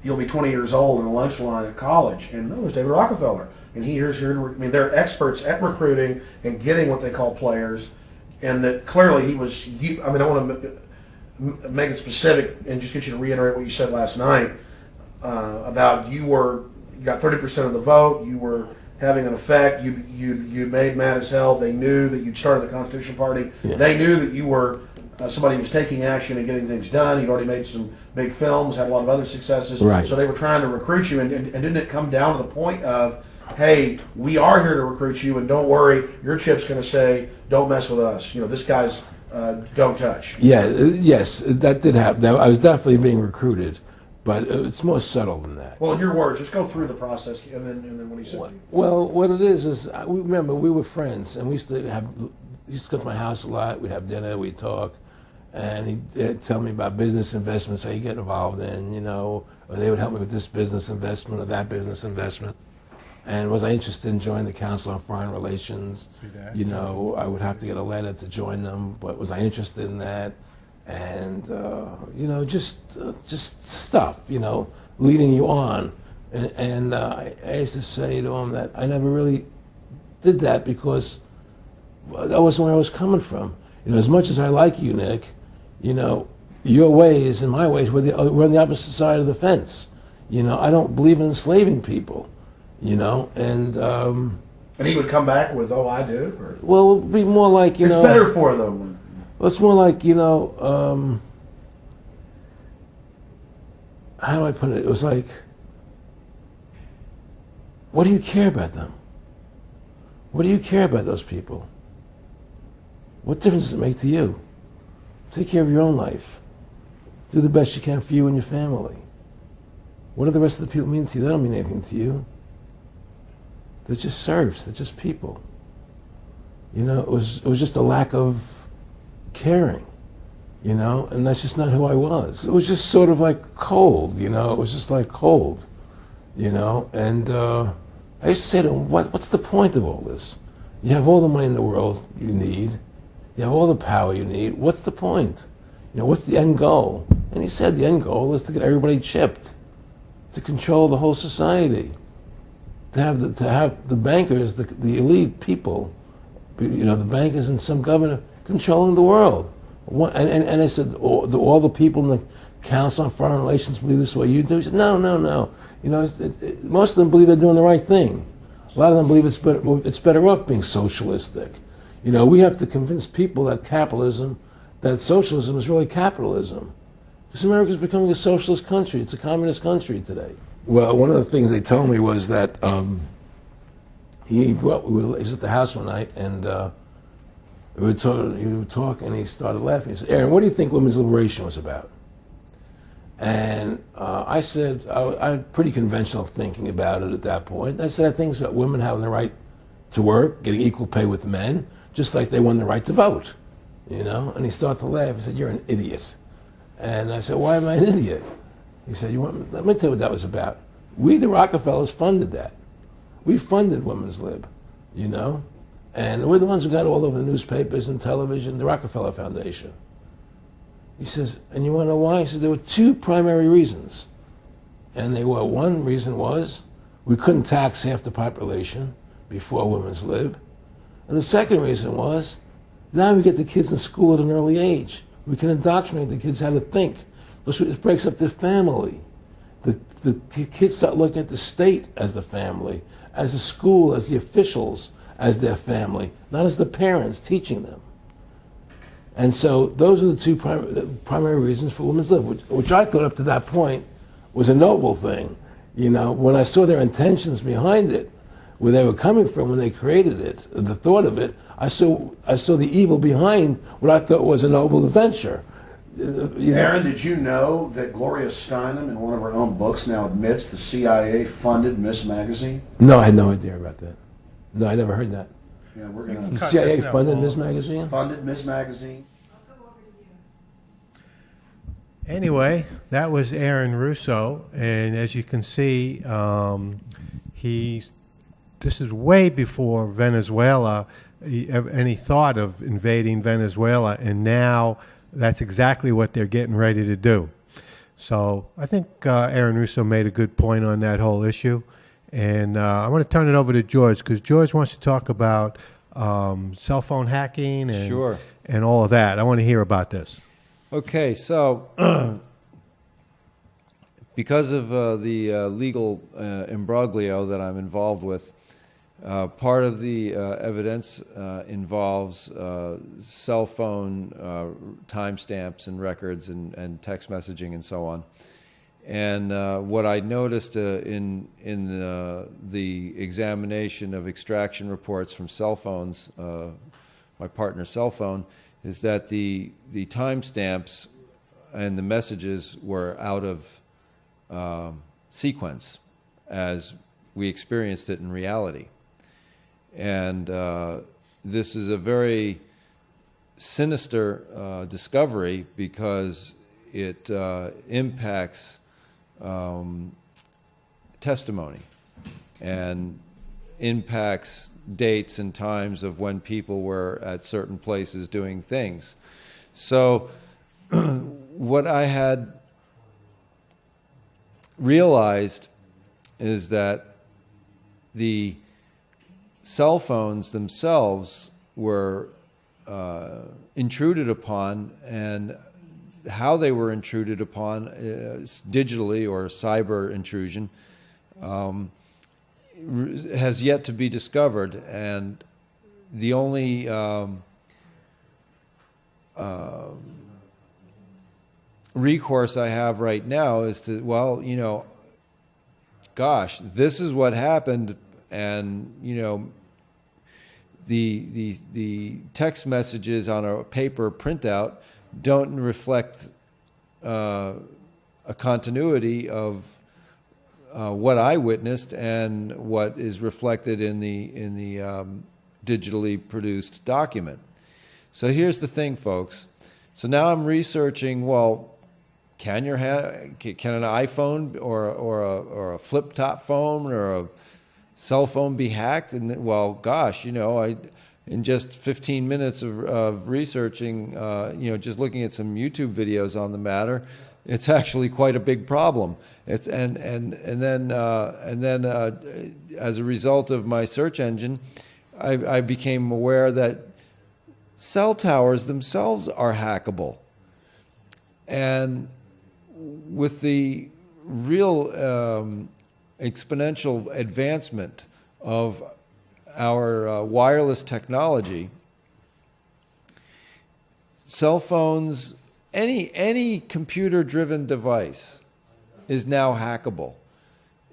Speaker 15: you'll be 20 years old in a lunch line at college, and no, there's David Rockefeller. And they're experts at recruiting and getting what they call players, and that clearly he was, I want to make it specific and just get you to reiterate what you said last night about you got 30% of the vote, you were having an effect, you made mad as hell, they knew that you'd started the Constitution Party, they knew that you were somebody who was taking action and getting things done, you'd already made some big films, had a lot of other successes,
Speaker 14: right.
Speaker 15: So they were trying to recruit you, and didn't it come down to the point of, hey, we are here to recruit you, and don't worry, your chip's going to say, don't mess with us, this guy's don't touch.
Speaker 14: Yeah, yes, that did happen. I was definitely being recruited. But it's more subtle than that.
Speaker 15: Well, in your words, just go through the process, and then what he said.
Speaker 14: Well, what it is remember we were friends, and we used to come to my house a lot. We'd have dinner, we'd talk, and he'd tell me about business investments, how you get involved in, or they would help me with this business investment or that business investment. And was I interested in joining the Council on Foreign Relations? I would have to get a letter to join them, but was I interested in that? And just stuff, leading you on. And I used to say to him that I never really did that because that wasn't where I was coming from. As much as I like you, Nick, your ways and my ways we're on the opposite side of the fence. I don't believe in enslaving people. And
Speaker 15: he would come back with, "Oh, I do." Or?
Speaker 14: Well, it would be more like
Speaker 15: it's better for them.
Speaker 14: Well, it's more like, how do I put it? It was like, what do you care about them? What do you care about those people? What difference does it make to you? Take care of your own life. Do the best you can for you and your family. What do the rest of the people mean to you? They don't mean anything to you. They're just serfs. They're just people. It was just a lack of caring. you know, and that's just not who I was. It was just sort of like cold, you know, it was just like cold, you know, and I used to say to him, what's the point of all this? You have all the money in the world you need, you have all the power you need, what's the point? You know, what's the end goal? And he said the end goal is to get everybody chipped, to control the whole society, to have the bankers, the elite people, you know, the bankers and some governor controlling the world. And I said, all the people in the Council on Foreign Relations believe this way you do? He said, no. You know, most of them believe they're doing the right thing. A lot of them believe it's better off being socialistic. You know, we have to convince people that that socialism is really capitalism. Because America's becoming a socialist country. It's a communist country today. Well, one of the things they told me was that he was at the house one night, and he would talk, and he started laughing. He said, Aaron, what do you think women's liberation was about? And I said, I had pretty conventional thinking about it at that point. I said, I think it's about women having the right to work, getting equal pay with men, just like they won the right to vote, you know? And he started to laugh. He said, you're an idiot. And I said, why am I an idiot? He said, let me tell you what that was about. We, the Rockefellers, funded that. We funded Women's Lib, you know? And we're the ones who got all over the newspapers and television, the Rockefeller Foundation. He says, and you want to know why? He says, there were two primary reasons. And one reason was we couldn't tax half the population before Women's Lib. And the second reason was, now we get the kids in school at an early age. We can indoctrinate the kids how to think. It breaks up the family. The kids start looking at the state as the family, as the school, as the officials, as their family, not as the parents teaching them. And so those are the two primary reasons for Women's Lib, which I thought up to that point was a noble thing. You know, when I saw their intentions behind it, where they were coming from when they created it, the thought of it, I saw the evil behind what I thought was a noble adventure.
Speaker 15: Aaron, did you know that Gloria Steinem, in one of her own books, now admits the CIA funded Miss Magazine?
Speaker 14: No, I had no idea about that. No, I never heard that.
Speaker 15: Yeah, we're going to...
Speaker 14: The CIA funded Miss Magazine?
Speaker 15: Funded Miss Magazine.
Speaker 1: Anyway, that was Aaron Russo, and as you can see, this is way before Venezuela, any thought of invading Venezuela, and now that's exactly what they're getting ready to do. So I think Aaron Russo made a good point on that whole issue. And I want to turn it over to George, because George wants to talk about cell phone hacking and,
Speaker 4: Sure.
Speaker 1: and all of that. I want to hear about this.
Speaker 4: Okay, so because of the legal imbroglio that I'm involved with, part of the evidence involves cell phone timestamps and records and text messaging and so on. And what I noticed in the examination of extraction reports from cell phones, my partner's cell phone, is that the timestamps and the messages were out of sequence as we experienced it in reality. And this is a very sinister discovery because it impacts testimony and impacts dates and times of when people were at certain places doing things. So what I had realized is that the cell phones themselves were intruded upon, and how they were intruded upon digitally or cyber intrusion has yet to be discovered. And the only recourse I have right now is to, well, you know, gosh, this is what happened, and, you know, the text messages on a paper printout don't reflect a continuity of what I witnessed and what is reflected in the digitally produced document. So here's the thing, folks. So now I'm researching, well, can an iPhone or a flip top phone or a cell phone be hacked? And well, gosh, in just 15 minutes of researching, just looking at some YouTube videos on the matter, it's actually quite a big problem. It's and then as a result of my search engine, I became aware that cell towers themselves are hackable. And with the real exponential advancement of our wireless technology, cell phones, any computer-driven device is now hackable.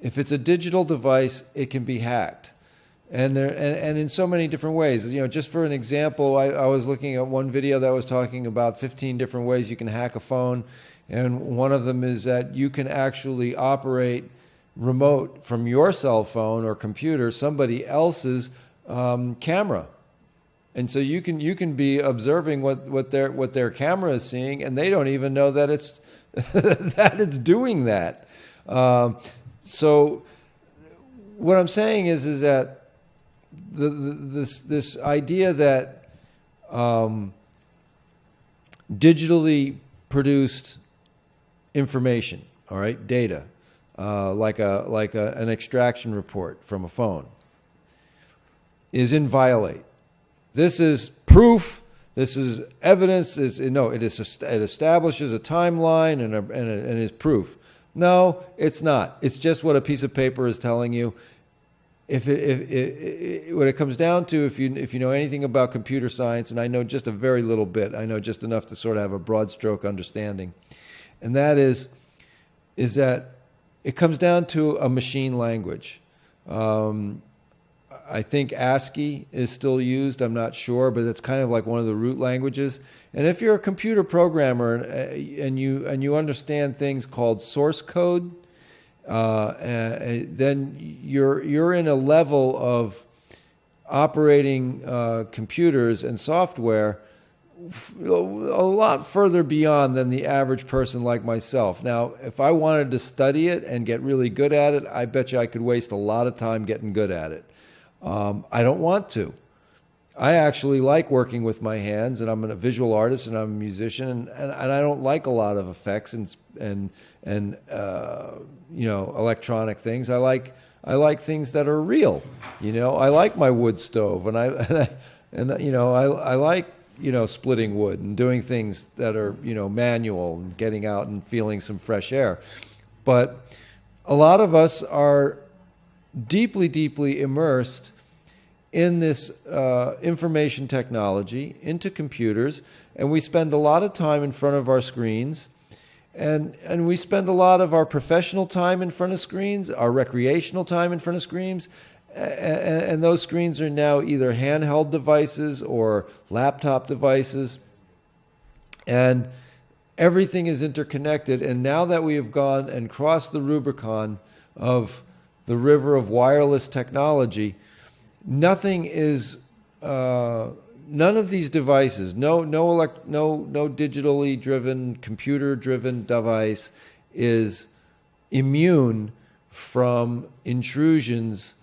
Speaker 4: If it's a digital device, it can be hacked. And in so many different ways. Just for an example, I was looking at one video that was talking about 15 different ways you can hack a phone. And one of them is that you can actually operate remote from your cell phone or computer somebody else's camera. And so you can be observing what their camera is seeing, and they don't even know that it's that it's doing that. So what I'm saying is that this idea that digitally produced information, all right, data, like an extraction report from a phone, is inviolate. This is proof. This is evidence. It establishes a timeline and is proof. No, it's not. It's just what a piece of paper is telling you. What it comes down to, if you know anything about computer science, and I know just a very little bit, I know just enough to sort of have a broad stroke understanding, and that is that it comes down to a machine language. I think ASCII is still used, I'm not sure, but it's kind of like one of the root languages. And if you're a computer programmer and you understand things called source code, then you're in a level of operating computers and software a lot further beyond than the average person like myself. Now, if I wanted to study it and get really good at it, I bet you I could waste a lot of time getting good at it. I don't want to. I actually like working with my hands, and I'm a visual artist and I'm a musician, and I don't like a lot of effects and electronic things. I like things that are real. I like my wood stove, and I like splitting wood and doing things that are manual and getting out and feeling some fresh air. But a lot of us are deeply, deeply immersed in this information technology, into computers, and we spend a lot of time in front of our screens, and we spend a lot of our professional time in front of screens, our recreational time in front of screens, and those screens are now either handheld devices or laptop devices, and everything is interconnected. And now that we have gone and crossed the Rubicon of the river of wireless technology, none of these devices, no digitally driven, computer driven device is immune from intrusions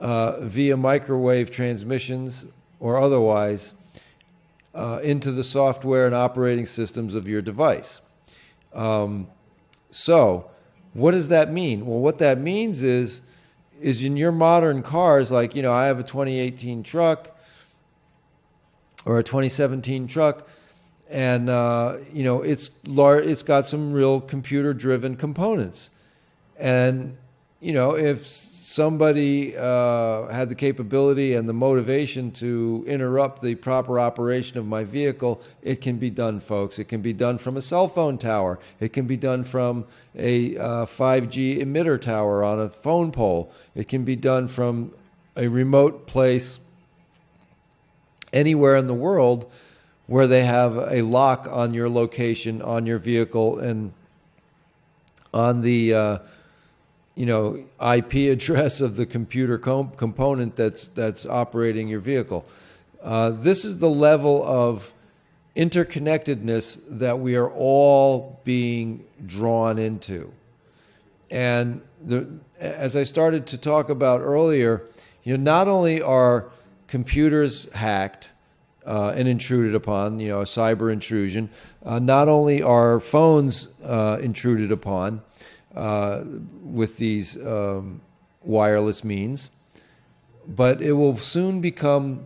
Speaker 4: via microwave transmissions or otherwise into the software and operating systems of your device. So what does that mean? Well, what that means is in your modern cars, like, I have a 2018 truck or a 2017 truck, and, it's got some real computer-driven components. And, if somebody had the capability and the motivation to interrupt the proper operation of my vehicle, it can be done, folks. It can be done from a cell phone tower. It can be done from a 5G emitter tower on a phone pole. It can be done from a remote place anywhere in the world where they have a lock on your location, on your vehicle, and on the IP address of the computer component that's operating your vehicle. This is the level of interconnectedness that we are all being drawn into. And as I started to talk about earlier, not only are computers hacked and intruded upon, a cyber intrusion, not only are phones intruded upon with these wireless means, but it will soon become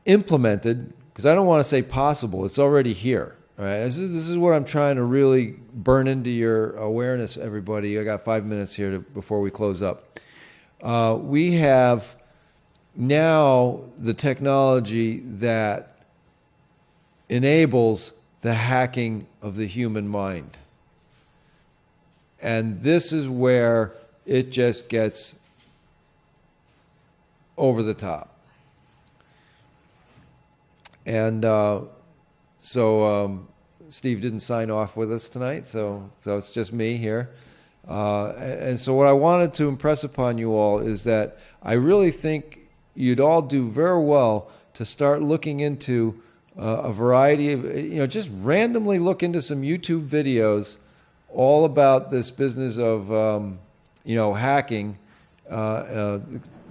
Speaker 4: implemented, because I don't want to say possible, it's already here. All right, this is what I'm trying to really burn into your awareness, everybody. I got 5 minutes here before we close up. We have now the technology that enables the hacking of the human mind. And this is where it just gets over the top. And so Steve didn't sign off with us tonight, so it's just me here. And so what I wanted to impress upon you all is that I really think you'd all do very well to start looking into a variety of, just randomly look into some YouTube videos all about this business of, hacking.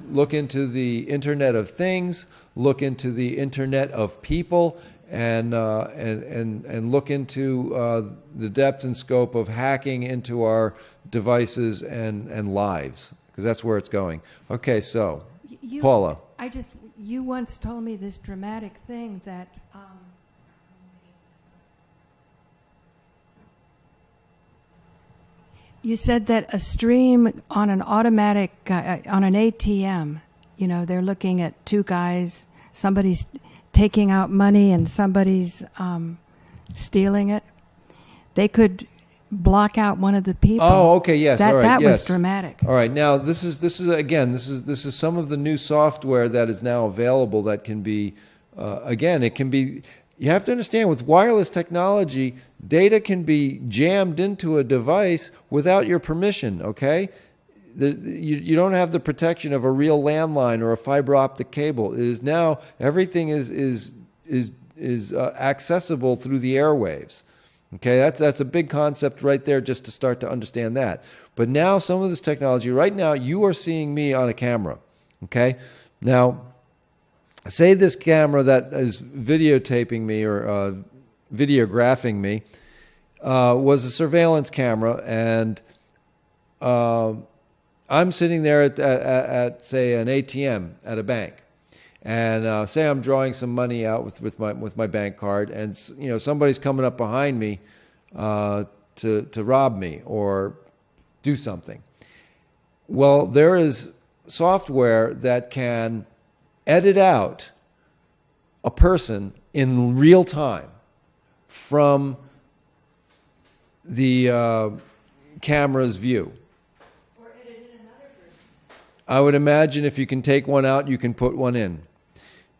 Speaker 4: Look into the Internet of Things, look into the Internet of People, and look into the depth and scope of hacking into our devices and lives, because that's where it's going. Okay, so Paula.
Speaker 16: You once told me this dramatic thing that you said that a stream on an automatic, on an ATM, they're looking at two guys, somebody's taking out money and somebody's stealing it. They could block out one of the people.
Speaker 4: Oh, okay, yes, all right,
Speaker 16: that
Speaker 4: yes.
Speaker 16: was dramatic.
Speaker 4: All right, now this is some of the new software that is now available that can be, it can be. You have to understand, with wireless technology, data can be jammed into a device without your permission, okay? You don't have the protection of a real landline or a fiber optic cable. It is now, everything is accessible through the airwaves. Okay, that's a big concept right there, just to start to understand that. But now some of this technology, right now you are seeing me on a camera, okay? Now, say this camera that is videotaping me or videographing me was a surveillance camera, and I'm sitting there at say an ATM at a bank, and say I'm drawing some money out with my bank card, and somebody's coming up behind me to rob me or do something. Well, there is software that can edit out a person in real time from the camera's view.
Speaker 16: Or edit in another person.
Speaker 4: I would imagine if you can take one out, you can put one in.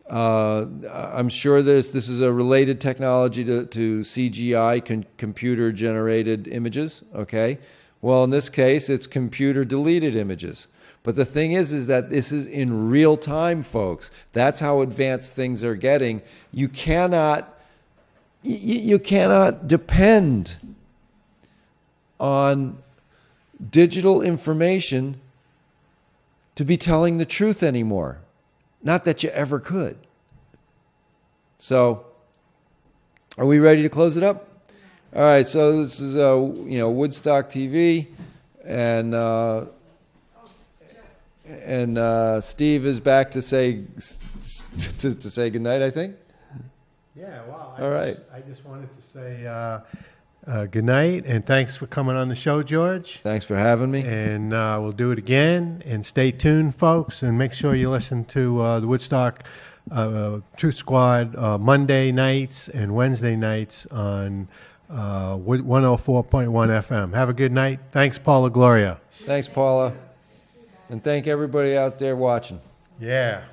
Speaker 4: I'm sure this is a related technology to CGI, computer-generated images, okay? Well, in this case, it's computer-deleted images. But the thing is that this is in real time, folks. That's how advanced things are getting. You cannot depend on digital information to be telling the truth anymore. Not that you ever could. So, are we ready to close it up? All right. So this is Woodstock TV, and Steve is back to say to say goodnight, I think.
Speaker 1: Yeah. Well.
Speaker 4: All right.
Speaker 1: I just wanted to say good night, and thanks for coming on the show, George.
Speaker 4: Thanks for having me.
Speaker 1: And we'll do it again. And stay tuned, folks, and make sure you listen to the Woodstock Truth Squad Monday nights and Wednesday nights on 104.1 FM. Have a good night. Thanks, Paula Gloria.
Speaker 4: Thanks, Paula. And thank everybody out there watching.
Speaker 1: Yeah.